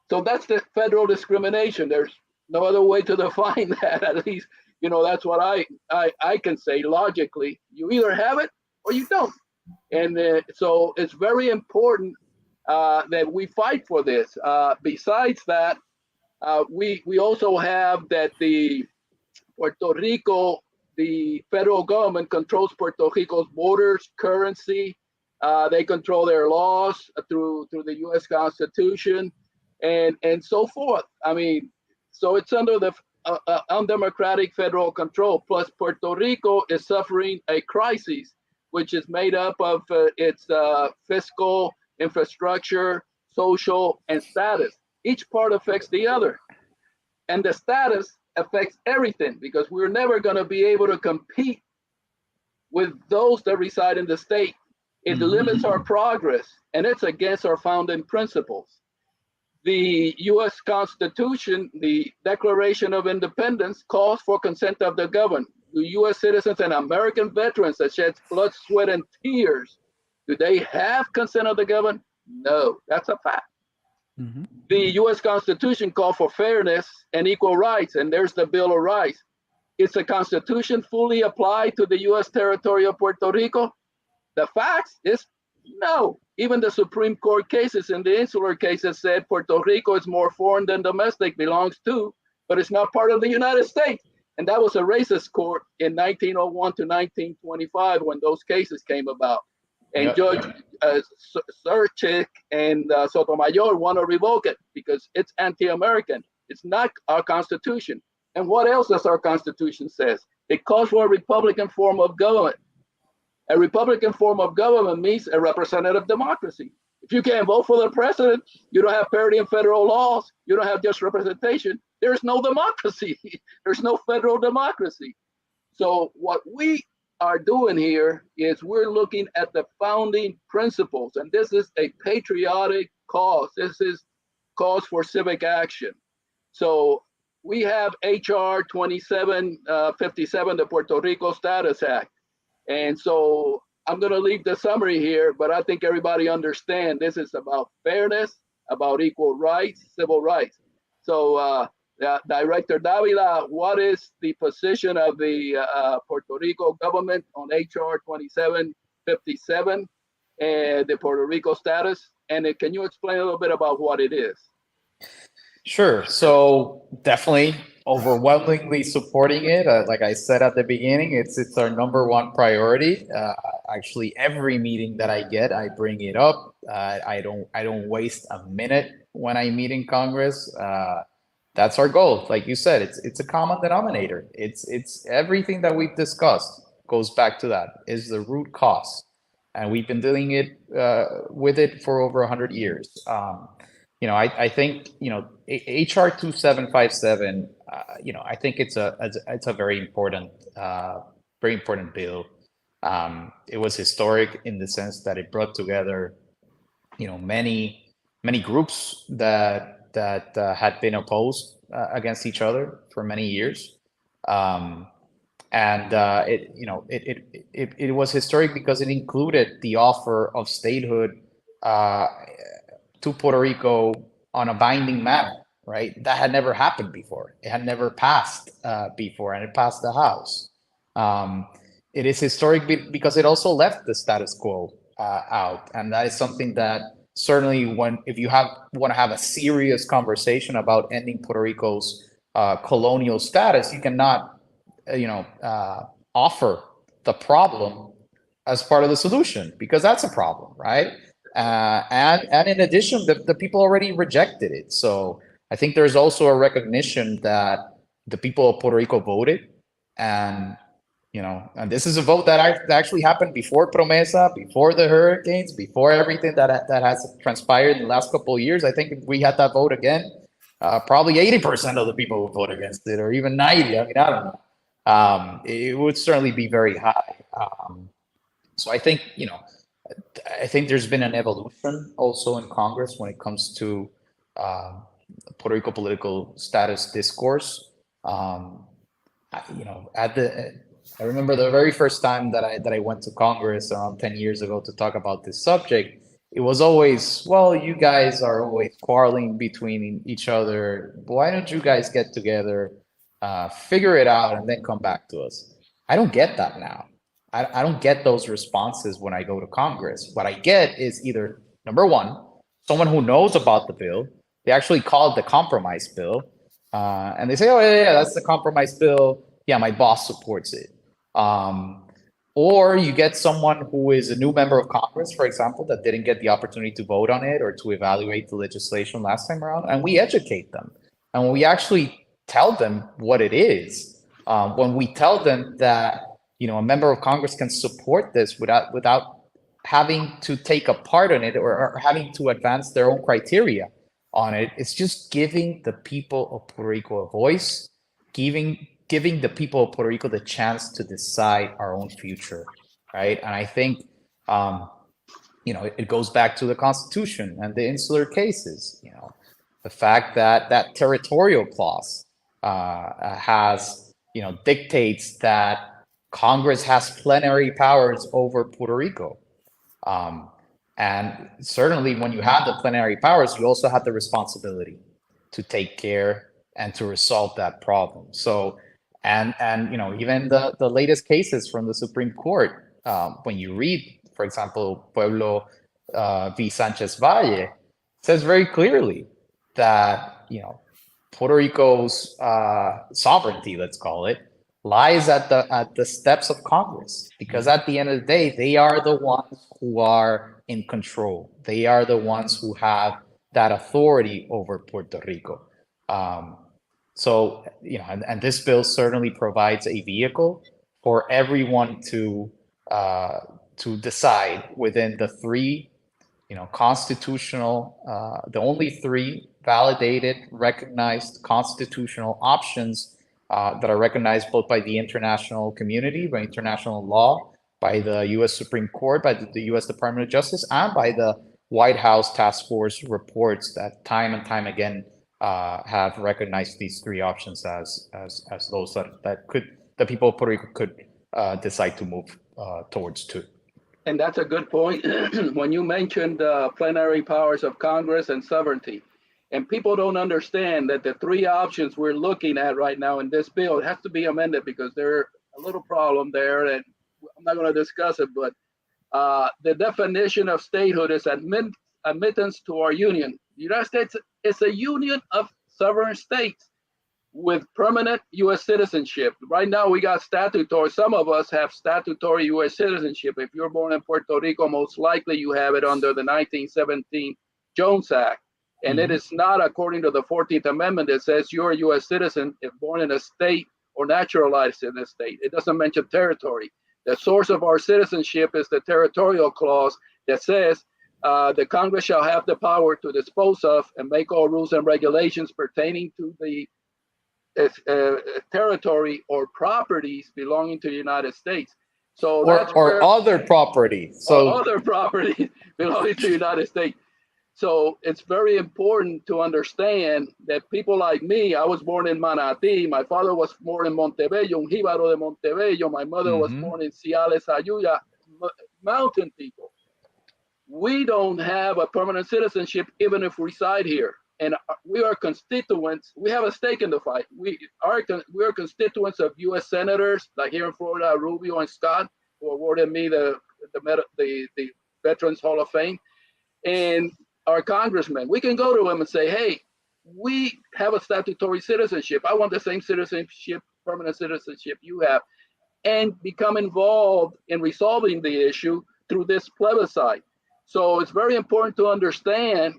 So that's the federal discrimination. There's no other way to define that. At least, that's what I can say logically. You either have it or you don't. And so it's very important that we fight for this. Besides that, we also have that the Puerto Rico, the federal government controls Puerto Rico's borders, currency. They control their laws through the U.S. Constitution and so forth. I mean, so it's under the undemocratic federal control. Plus, Puerto Rico is suffering a crisis, which is made up of its fiscal, infrastructure, social, and status. Each part affects the other. And the status affects everything because we're never going to be able to compete with those that reside in the state. It limits our progress, and it's against our founding principles. The U.S. Constitution, the Declaration of Independence, calls for consent of the governed. Do U.S. citizens and American veterans that shed blood, sweat, and tears, do they have consent of the governed? No, that's a fact. The U.S. Constitution calls for fairness and equal rights, and there's the Bill of Rights. Is the Constitution fully applied to the U.S. territory of Puerto Rico? The facts is no. Even the Supreme Court cases and the insular cases said Puerto Rico is more foreign than domestic, belongs to, but it's not part of the United States. And that was a racist court in 1901 to 1925 when those cases came about. And Judge Serchik and Sotomayor want to revoke it because it's anti-American. It's not our Constitution. And what else does our Constitution says? It calls for a Republican form of government. A Republican form of government means a representative democracy. If you can't vote for the president, you don't have parity in federal laws, you don't have just representation, there's no democracy. There's no federal democracy. So what we are doing here is we're looking at the founding principles, and this is a patriotic cause. This is cause for civic action. So we have HR 2757, the Puerto Rico Status Act. And so I'm going to leave the summary here, but I think everybody understands this is about fairness, about equal rights, civil rights. So Director Davila, what is the position of the Puerto Rico government on HR 2757 and the Puerto Rico status? And can you explain a little bit about what it is? Sure. So definitely overwhelmingly supporting it. Like I said at the beginning, it's our number one priority. Actually, every meeting that I get, I bring it up. I don't waste a minute when I meet in Congress. That's our goal. Like you said, it's a common denominator. It's everything that we've discussed goes back to that, is the root cause, and we've been dealing it with it for over 100 years. I think HR 2757. I think it's a very important bill. It was historic in the sense that it brought together, many groups that had been opposed against each other for many years. It was historic because it included the offer of statehood to Puerto Rico on a binding manner, right? That had never happened before. It had never passed before, and it passed the House. It is historic because it also left the status quo out, and that is something that certainly, if you want to have a serious conversation about ending Puerto Rico's colonial status, you cannot, offer the problem as part of the solution, because that's a problem, right? And in addition, the people already rejected it. So I think there's also a recognition that the people of Puerto Rico voted, and this is a vote that actually happened before Promesa, before the hurricanes, before everything that has transpired in the last couple of years. I think if we had that vote again, probably 80% of the people would vote against it, or even 90. I mean, I don't know. It would certainly be very high. So I think, there's been an evolution also in Congress when it comes to Puerto Rico political status discourse. I remember the very first time that I went to Congress around 10 years ago to talk about this subject. It was always, well, you guys are always quarreling between each other. Why don't you guys get together, figure it out, and then come back to us? I don't get that now. I don't get those responses when I go to Congress. What I get is either, number one, someone who knows about the bill. They actually call it the compromise bill. And they say, oh, yeah, that's the compromise bill. Yeah, my boss supports it. Or you get someone who is a new member of Congress, for example, that didn't get the opportunity to vote on it or to evaluate the legislation last time around, and we educate them. And when we actually tell them what it is, when we tell them that, a member of Congress can support this without having to take a part in it or having to advance their own criteria on it, it's just giving the people of Puerto Rico a voice, giving the people of Puerto Rico the chance to decide our own future, right? And I think, it goes back to the Constitution and the insular cases. The fact that that territorial clause has, dictates that Congress has plenary powers over Puerto Rico. And certainly when you have the plenary powers, you also have the responsibility to take care and to resolve that problem. So, and even the latest cases from the Supreme Court, when you read, for example, Pueblo v. Sanchez Valle, says very clearly that, Puerto Rico's sovereignty, let's call it, lies at the steps of Congress, because at the end of the day, they are the ones who are in control. They are the ones who have that authority over Puerto Rico. So, and this bill certainly provides a vehicle for everyone to decide within the three, constitutional, the only three validated, recognized constitutional options that are recognized both by the international community, by international law, by the U.S. Supreme Court, by the U.S. Department of Justice, and by the White House task force reports that time and time again have recognized these three options as those that people of Puerto Rico could decide to move towards too. And that's a good point. When you mentioned plenary powers of Congress and sovereignty, and people don't understand that the three options we're looking at right now in this bill has to be amended because there's a little problem there, and I'm not going to discuss it, but the definition of statehood is admittance to our union. The United States is a union of sovereign states with permanent U.S. citizenship. Right now, we got statutory. Some of us have statutory U.S. citizenship. If you're born in Puerto Rico, most likely you have it under the 1917 Jones Act. And it is not according to the 14th Amendment that says you're a U.S. citizen if born in a state or naturalized in a state. It doesn't mention territory. The source of our citizenship is the territorial clause that says the Congress shall have the power to dispose of and make all rules and regulations pertaining to the territory or properties belonging to the United States. So or other property. So other property belonging to the United States. So it's very important to understand that people like me, I was born in Manatí. My father was born in Montebello, un jíbaro de Montebello. My mother was born in Ciales, Ayuya, mountain people. We don't have a permanent citizenship even if we reside here. And we are constituents. We have a stake in the fight. We are constituents of U.S. senators, like here in Florida, Rubio and Scott, who awarded me the Veterans Hall of Fame, and our congressmen. We can go to them and say, "Hey, we have a statutory citizenship. I want the same citizenship, permanent citizenship you have," and become involved in resolving the issue through this plebiscite. So it's very important to understand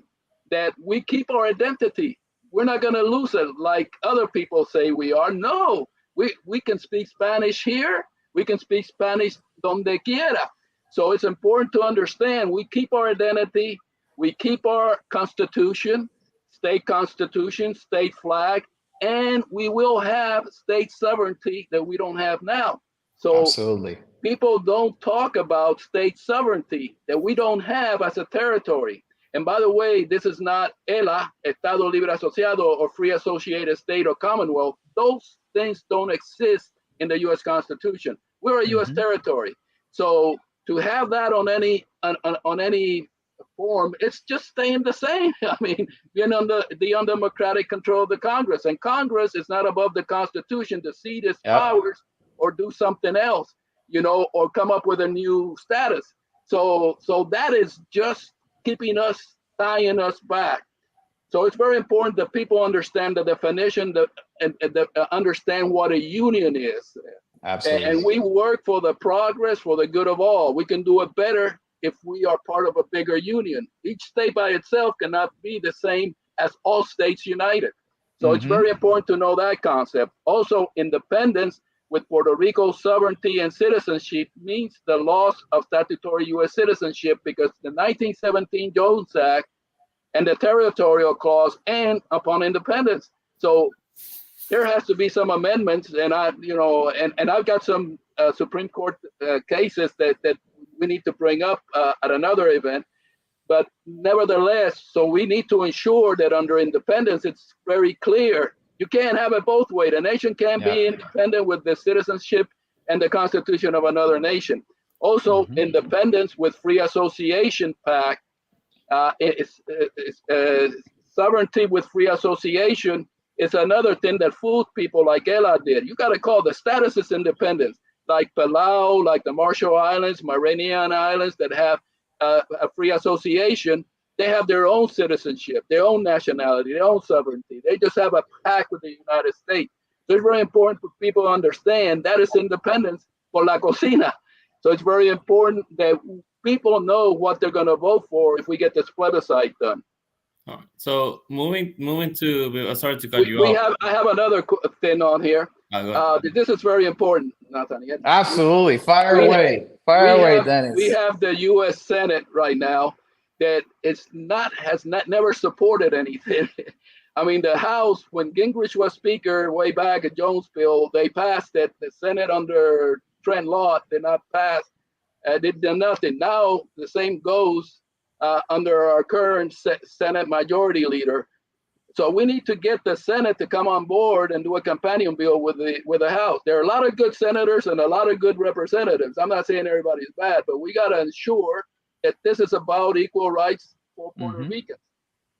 that we keep our identity. We're not going to lose it like other people say we are. No, we can speak Spanish here. We can speak Spanish donde quiera. So it's important to understand we keep our identity. We keep our constitution, state flag, and we will have state sovereignty that we don't have now. So absolutely. People don't talk about state sovereignty that we don't have as a territory. And by the way, this is not ELA, Estado Libre Asociado, or Free Associated State or Commonwealth. Those things don't exist in the U.S. Constitution. We're a U.S. territory. So to have that on any form, it's just staying the same. I mean, being under the undemocratic control of the Congress. And Congress is not above the Constitution to cede its powers or do something else, or come up with a new status. So that is just tying us back. So it's very important that people understand the definition and understand what a union is. Absolutely. And we work for the progress, for the good of all. We can do it better if we are part of a bigger union. Each state by itself cannot be the same as all states united. So it's very important to know that concept. Also, independence with Puerto Rico's sovereignty and citizenship means the loss of statutory U.S. citizenship because the 1917 Jones Act and the territorial clause end upon independence. So there has to be some amendments, and I've got some Supreme Court cases that we need to bring up at another event. But nevertheless, so we need to ensure that under independence, it's very clear. You can't have it both ways. A nation can't be independent with the citizenship and the constitution of another nation. Also, independence with free association pact, sovereignty with free association is another thing that fools people like Ella did. You got to call the status is independence, like Palau, like the Marshall Islands, Mariana Islands that have a free association. They have their own citizenship, their own nationality, their own sovereignty. They just have a pact with the United States. So it's very important for people to understand that is independence for la cocina. So it's very important that people know what they're going to vote for if we get this plebiscite done. All right. So moving to, sorry to cut you off. I have another thing on here. This is very important, Nathan. Absolutely. Fire away, Dennis. We have the U.S. Senate right now that never supported anything. I mean, the House, when Gingrich was Speaker way back at Jonesville, they passed it. The Senate under Trent Lott did not pass. Did nothing. Now the same goes under our current Senate Majority Leader. So we need to get the Senate to come on board and do a companion bill with the House. There are a lot of good senators and a lot of good representatives. I'm not saying everybody's bad, but we got to ensure that this is about equal rights for Puerto Ricans.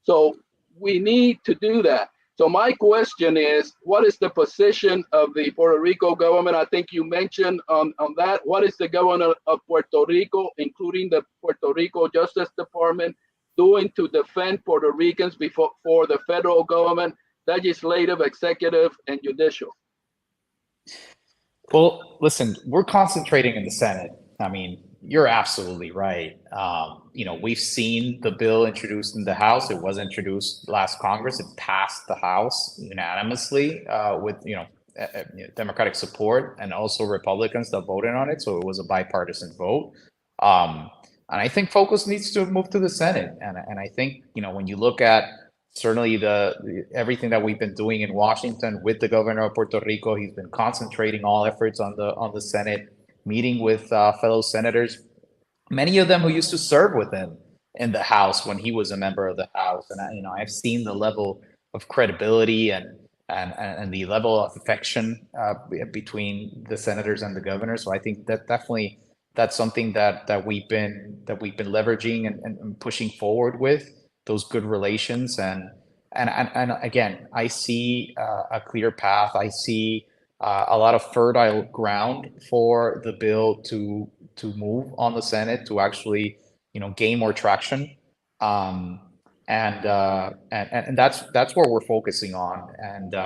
So we need to do that. So my question is, what is the position of the Puerto Rico government? I think you mentioned on that. What is the government of Puerto Rico, including the Puerto Rico Justice Department, doing to defend Puerto Ricans for the federal government, legislative, executive, and judicial? Well, listen, we're concentrating in the Senate. I mean, you're absolutely right. We've seen the bill introduced in the House. It was introduced last Congress. It passed the House unanimously with Democratic support and also Republicans that voted on it. So it was a bipartisan vote. And I think focus needs to move to the Senate. And I think, when you look at certainly everything that we've been doing in Washington with the governor of Puerto Rico, he's been concentrating all efforts on the Senate, meeting with fellow senators, many of them who used to serve with him in the House when he was a member of the House. And I've seen the level of credibility and the level of affection between the senators and the governor. So I think that definitely that's something that we've been leveraging and pushing forward with those good relations. And again, I see a clear path. I see a lot of fertile ground for the bill to move on the Senate to actually, gain more traction. And that's what we're focusing on. And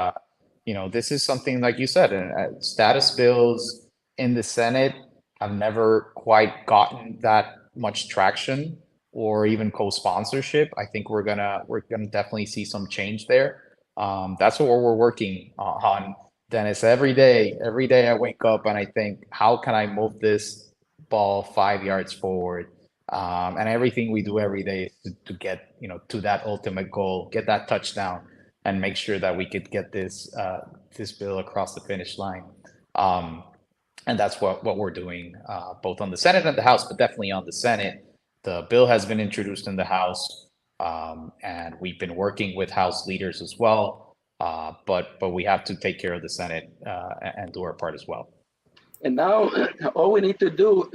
this is something, like you said, status bills in the Senate have never quite gotten that much traction or even co-sponsorship. I think we're gonna definitely see some change there. That's what we're working on, Dennis. Every day I wake up and I think, how can I move this ball 5 yards forward? And everything we do every day is to get to that ultimate goal, get that touchdown, and make sure that we could get this bill across the finish line. And that's what we're doing, both on the Senate and the House, but definitely on the Senate. The bill has been introduced in the House, and we've been working with House leaders as well. But we have to take care of the Senate and do our part as well. And now all we need to do,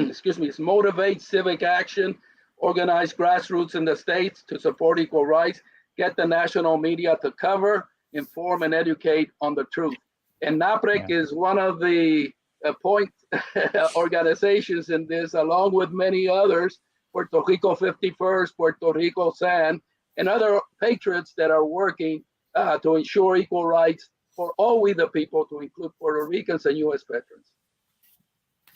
excuse me, is motivate civic action, organize grassroots in the states to support equal rights, get the national media to cover, inform, and educate on the truth. And NAPREC is one of the point organizations in this, along with many others, Puerto Rico 51st, Puerto Rico SAN, and other patriots that are working to ensure equal rights for all we the people, to include Puerto Ricans and U.S. veterans.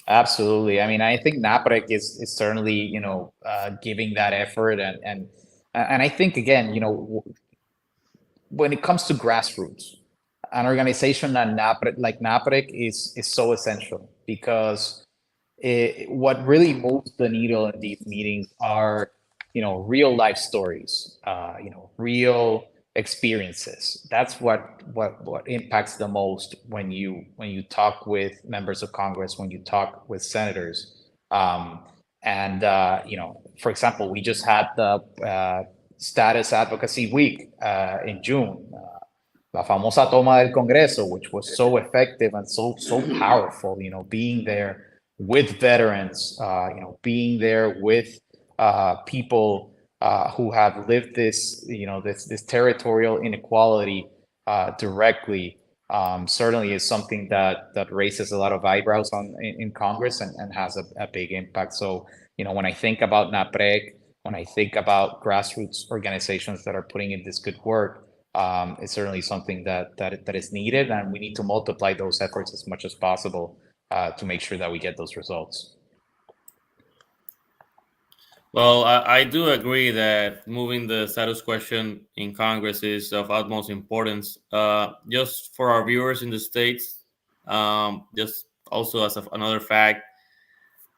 Absolutely. I mean, I think NAPREC is certainly, giving that effort. And I think, again, when it comes to grassroots, an organization like NAPREC is so essential, because what really moves the needle in these meetings are, real life stories, real experiences. That's what impacts the most when you talk with members of Congress, when you talk with senators. For example, we just had the Status Advocacy Week in June. La famosa toma del Congreso, which was so effective and so powerful, being there with veterans, being there with people who have lived this, this territorial inequality directly, certainly is something that raises a lot of eyebrows in Congress and has a big impact. So, when I think about NAPREC, when I think about grassroots organizations that are putting in this good work, it's certainly something that is needed, and we need to multiply those efforts as much as possible to make sure that we get those results. Well, I do agree that moving the status question in Congress is of utmost importance. Just for our viewers in the States, just also as another fact,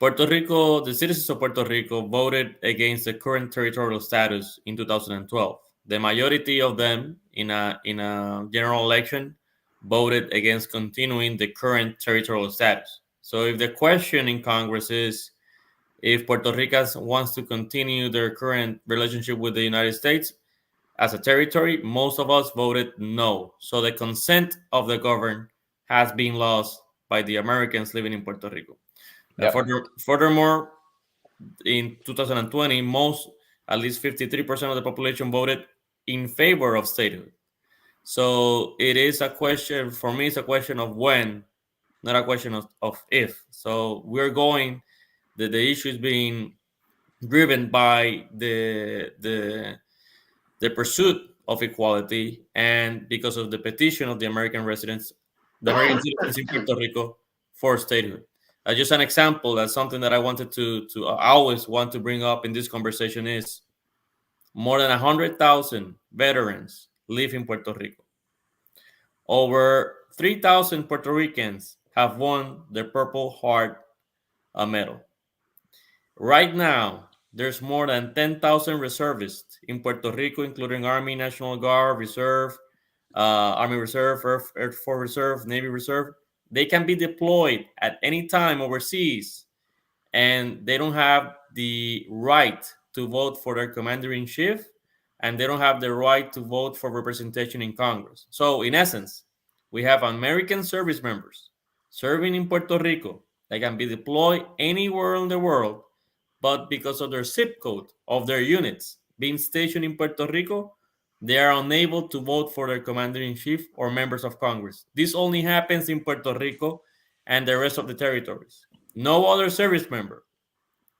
Puerto Rico, the citizens of Puerto Rico voted against the current territorial status in 2012. The majority of them in a general election voted against continuing the current territorial status. So if the question in Congress is if Puerto Ricans wants to continue their current relationship with the United States, as a territory, most of us voted no. So the consent of the governed has been lost by the Americans living in Puerto Rico. Yep. Furthermore, in 2020, at least 53% of the population voted in favor of statehood. So it is a question, for me, it's a question of when, not a question of if. So the issue is being driven by the pursuit of equality, and because of the petition of the American residents, the American citizens in Puerto Rico for statehood. Just an example, that's something that I wanted to I always want to bring up in this conversation is more than 100,000 veterans live in Puerto Rico. Over 3,000 Puerto Ricans have won the Purple Heart medal. Right now, there's more than 10,000 reservists in Puerto Rico, including Army, National Guard, Reserve, Army Reserve, Air Force Reserve, Navy Reserve. They can be deployed at any time overseas, and they don't have the right to vote for their commander in chief, and they don't have the right to vote for representation in Congress. So, in essence, we have American service members serving in Puerto Rico that can be deployed anywhere in the world, but because of their zip code of their units being stationed in Puerto Rico, they are unable to vote for their commander in chief or members of Congress. This only happens in Puerto Rico and the rest of the territories. No other service member,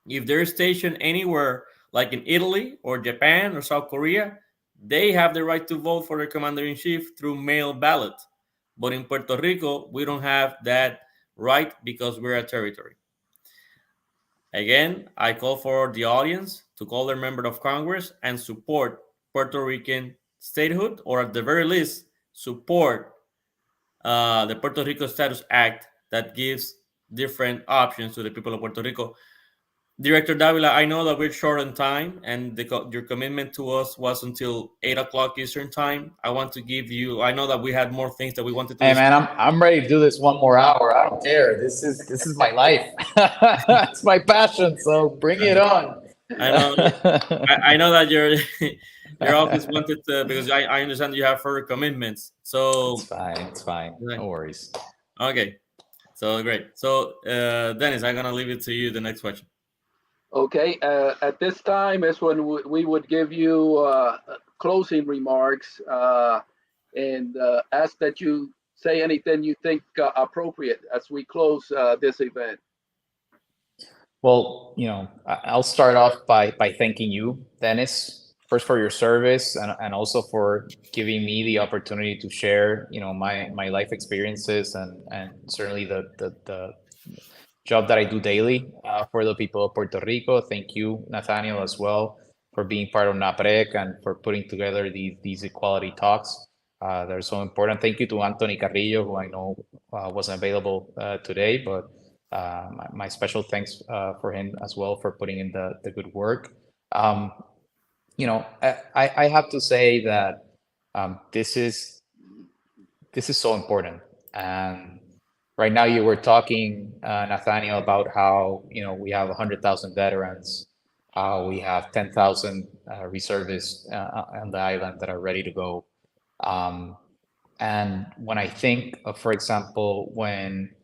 if they're stationed anywhere like in Italy or Japan or South Korea, they have the right to vote for their commander in chief through mail ballot. But in Puerto Rico, we don't have that right because we're a territory. Again, I call for the audience to call their member of Congress and support Puerto Rican statehood, or at the very least, support the Puerto Rico Status Act that gives different options to the people of Puerto Rico. Director Davila, I know that we're short on time, and your commitment to us was until 8 o'clock Eastern time. I want to give you. I know that we had more things that we wanted to Hey discuss. man, I'm ready to do this one more hour. I don't care. This is my life. It's my passion. So bring it on. I know. I know that your office wanted to, because I understand you have further commitments. So It's fine. It's fine. No worries. okay, so great. So Dennis, I'm gonna leave it to you. The next question. Okay, at this time is when we would give you closing remarks and ask that you say anything you think appropriate as we close this event. Well, I'll start off by thanking you, Dennis, first for your service and also for giving me the opportunity to share, my life experiences and certainly the job that I do daily for the people of Puerto Rico. Thank you, Nathaniel, as well, for being part of NAPREC and for putting together these equality talks. They're so important. Thank you to Anthony Carrillo, who I know wasn't available today, but my special thanks for him as well for putting in the good work. I have to say that this is so important. And right now you were talking, Nathaniel, about how we have 100,000 veterans, how we have 10,000 reservists on the island that are ready to go. And when I think of, for example, when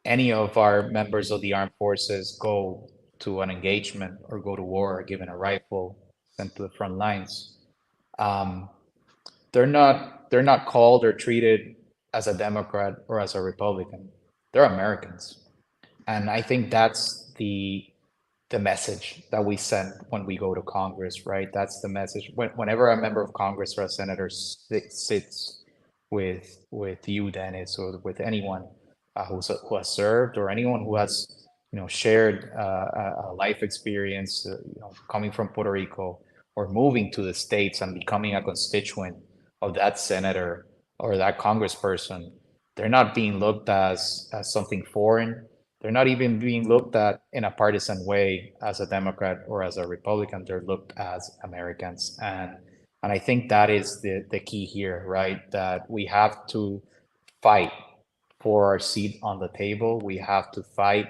any of our members of the armed forces go to an engagement or go to war, given a rifle, sent to the front lines, they're not called or treated as a Democrat or as a Republican. They're Americans, and I think that's the message that we send when we go to Congress, right? That's the message. Whenever a member of Congress or a senator sits with you, Dennis, or with anyone who has served, or anyone who has shared a life experience, coming from Puerto Rico or moving to the States and becoming a constituent of that senator or that congressperson, they're not being looked as something foreign. They're not even being looked at in a partisan way as a Democrat or as a Republican. They're looked as Americans. And I think that is the key here, right? That we have to fight for our seat on the table. We have to fight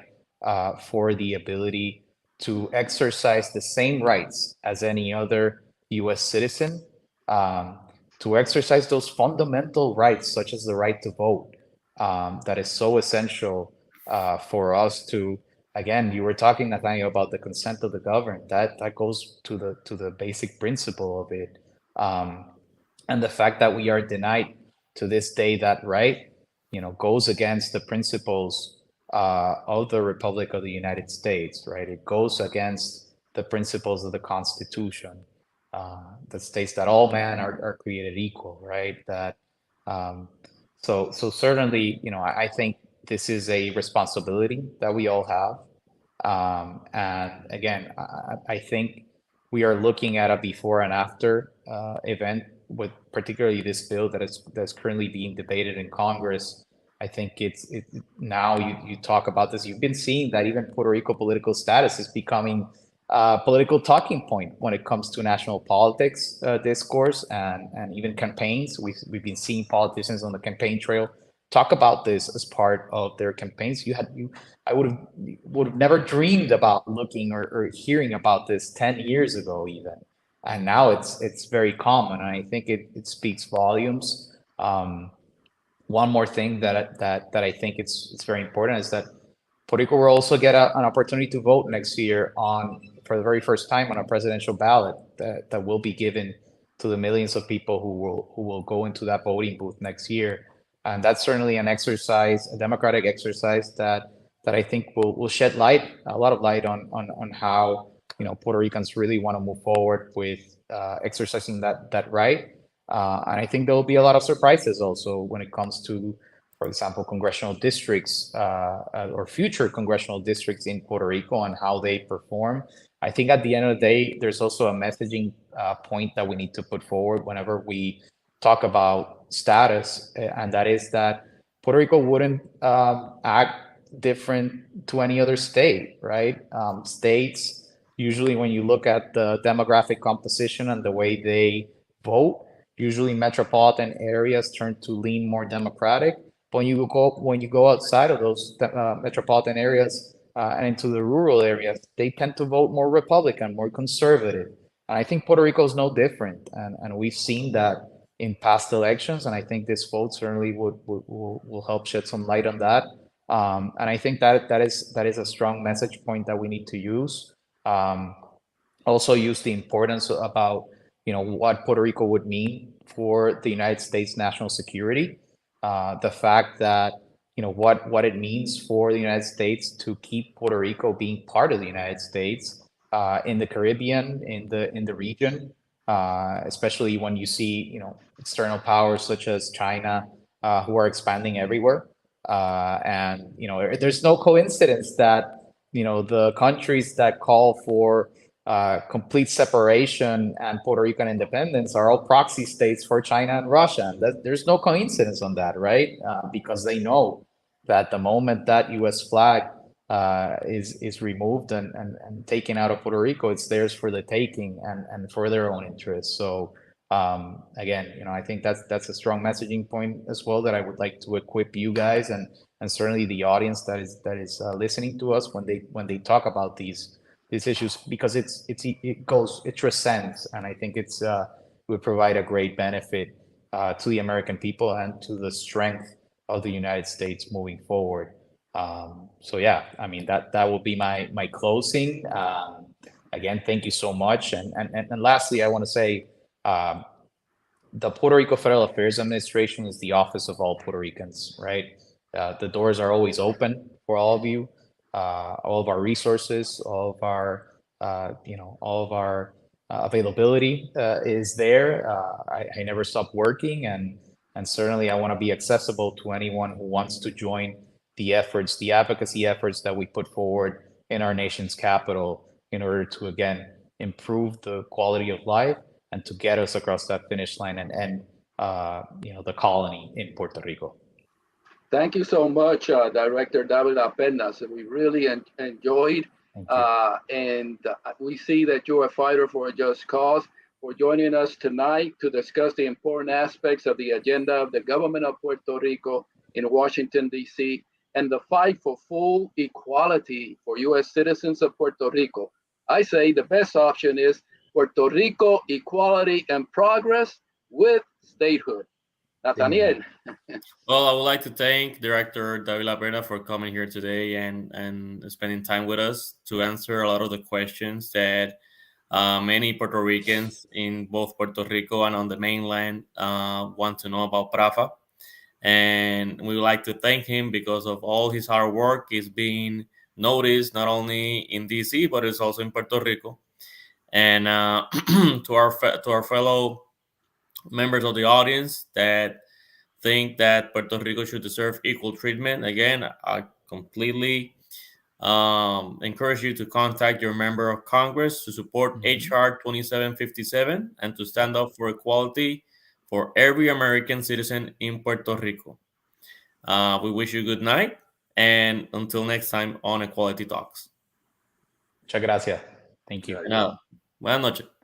for the ability to exercise the same rights as any other U.S. citizen, to exercise those fundamental rights, such as the right to vote, that is so essential for us to. Again, you were talking, Nathaniel, about the consent of the governed. That goes to the basic principle of it, and the fact that we are denied to this day that right, goes against the principles of the Republic of the United States. Right, it goes against the principles of the Constitution that states that all men are created equal. Right, that so certainly, I think this is a responsibility that we all have. And again, I think we are looking at a before and after event with particularly this bill that's currently being debated in Congress. I think it now you talk about this. You've been seeing that even Puerto Rico political status is becoming a political talking point when it comes to national politics discourse and even campaigns. We've been seeing politicians on the campaign trail talk about this as part of their campaigns. I would have never dreamed about looking or hearing about this 10 years ago even, and now it's very common, and I think it speaks volumes. One more thing that I think it's very important is that Puerto Rico will also get an opportunity to vote next year for the very first time on a presidential ballot that will be given to the millions of people who will go into that voting booth next year. And that's certainly an exercise, a democratic exercise that I think will shed a lot of light on how Puerto Ricans really want to move forward with exercising that right. And I think there will be a lot of surprises also when it comes to, for example, congressional districts or future congressional districts in Puerto Rico and how they perform. I think at the end of the day, there's also a messaging point that we need to put forward whenever we talk about status, and that is that Puerto Rico wouldn't act different to any other state, right? States, usually when you look at the demographic composition and the way they vote, usually metropolitan areas turn to lean more democratic. But when you go outside of those metropolitan areas and into the rural areas, they tend to vote more Republican, more conservative. And I think Puerto Rico is no different, and we've seen that in past elections, and I think this vote certainly will help shed some light on that. And I think that is a strong message point that we need to use. Also use the importance about what Puerto Rico would mean for the United States national security. The fact that what it means for the United States to keep Puerto Rico being part of the United States in the Caribbean, in the region, especially when you see external powers such as China who are expanding everywhere. And there's no coincidence that the countries that call for complete separation and Puerto Rican independence are all proxy states for China and Russia. And there's no coincidence on that, right? Because they know that the moment that U.S. flag is removed and taken out of Puerto Rico, it's theirs for the taking and for their own interests. So again, I think that's a strong messaging point as well that I would like to equip you guys and certainly the audience that is listening to us when they talk about these issues, because it transcends, and I think it would provide a great benefit to the American people and to the strength of the United States moving forward. So yeah, I mean that will be my closing. Again, thank you so much, and lastly, I want to say the Puerto Rico Federal Affairs Administration is the office of all Puerto Ricans, right? The doors are always open for all of you. All of our resources, all of our availability is there. I never stop working, and certainly I want to be accessible to anyone who wants to join the advocacy efforts that we put forward in our nation's capital in order to, again, improve the quality of life and to get us across that finish line and end the colony in Puerto Rico. Thank you so much, Director Davila Pernas. We really enjoyed, and we see that you're a fighter for a just cause, for joining us tonight to discuss the important aspects of the agenda of the government of Puerto Rico in Washington, D.C., and the fight for full equality for U.S. citizens of Puerto Rico. I say the best option is Puerto Rico, equality and progress with statehood. Nathaniel. Well, I would like to thank Director Davila Pernas for coming here today and spending time with us to answer a lot of the questions that many Puerto Ricans in both Puerto Rico and on the mainland want to know about PRAFA. And we would like to thank him because of all his hard work is being noticed not only in DC, but it's also in Puerto Rico. And to our fellow members of the audience that think that Puerto Rico should deserve equal treatment, again, I completely encourage you to contact your member of Congress to support HR 2757 and to stand up for equality for every American citizen in Puerto Rico. We wish you good night, and until next time on Equality Talks. Muchas gracias. Thank you. Buenas noches.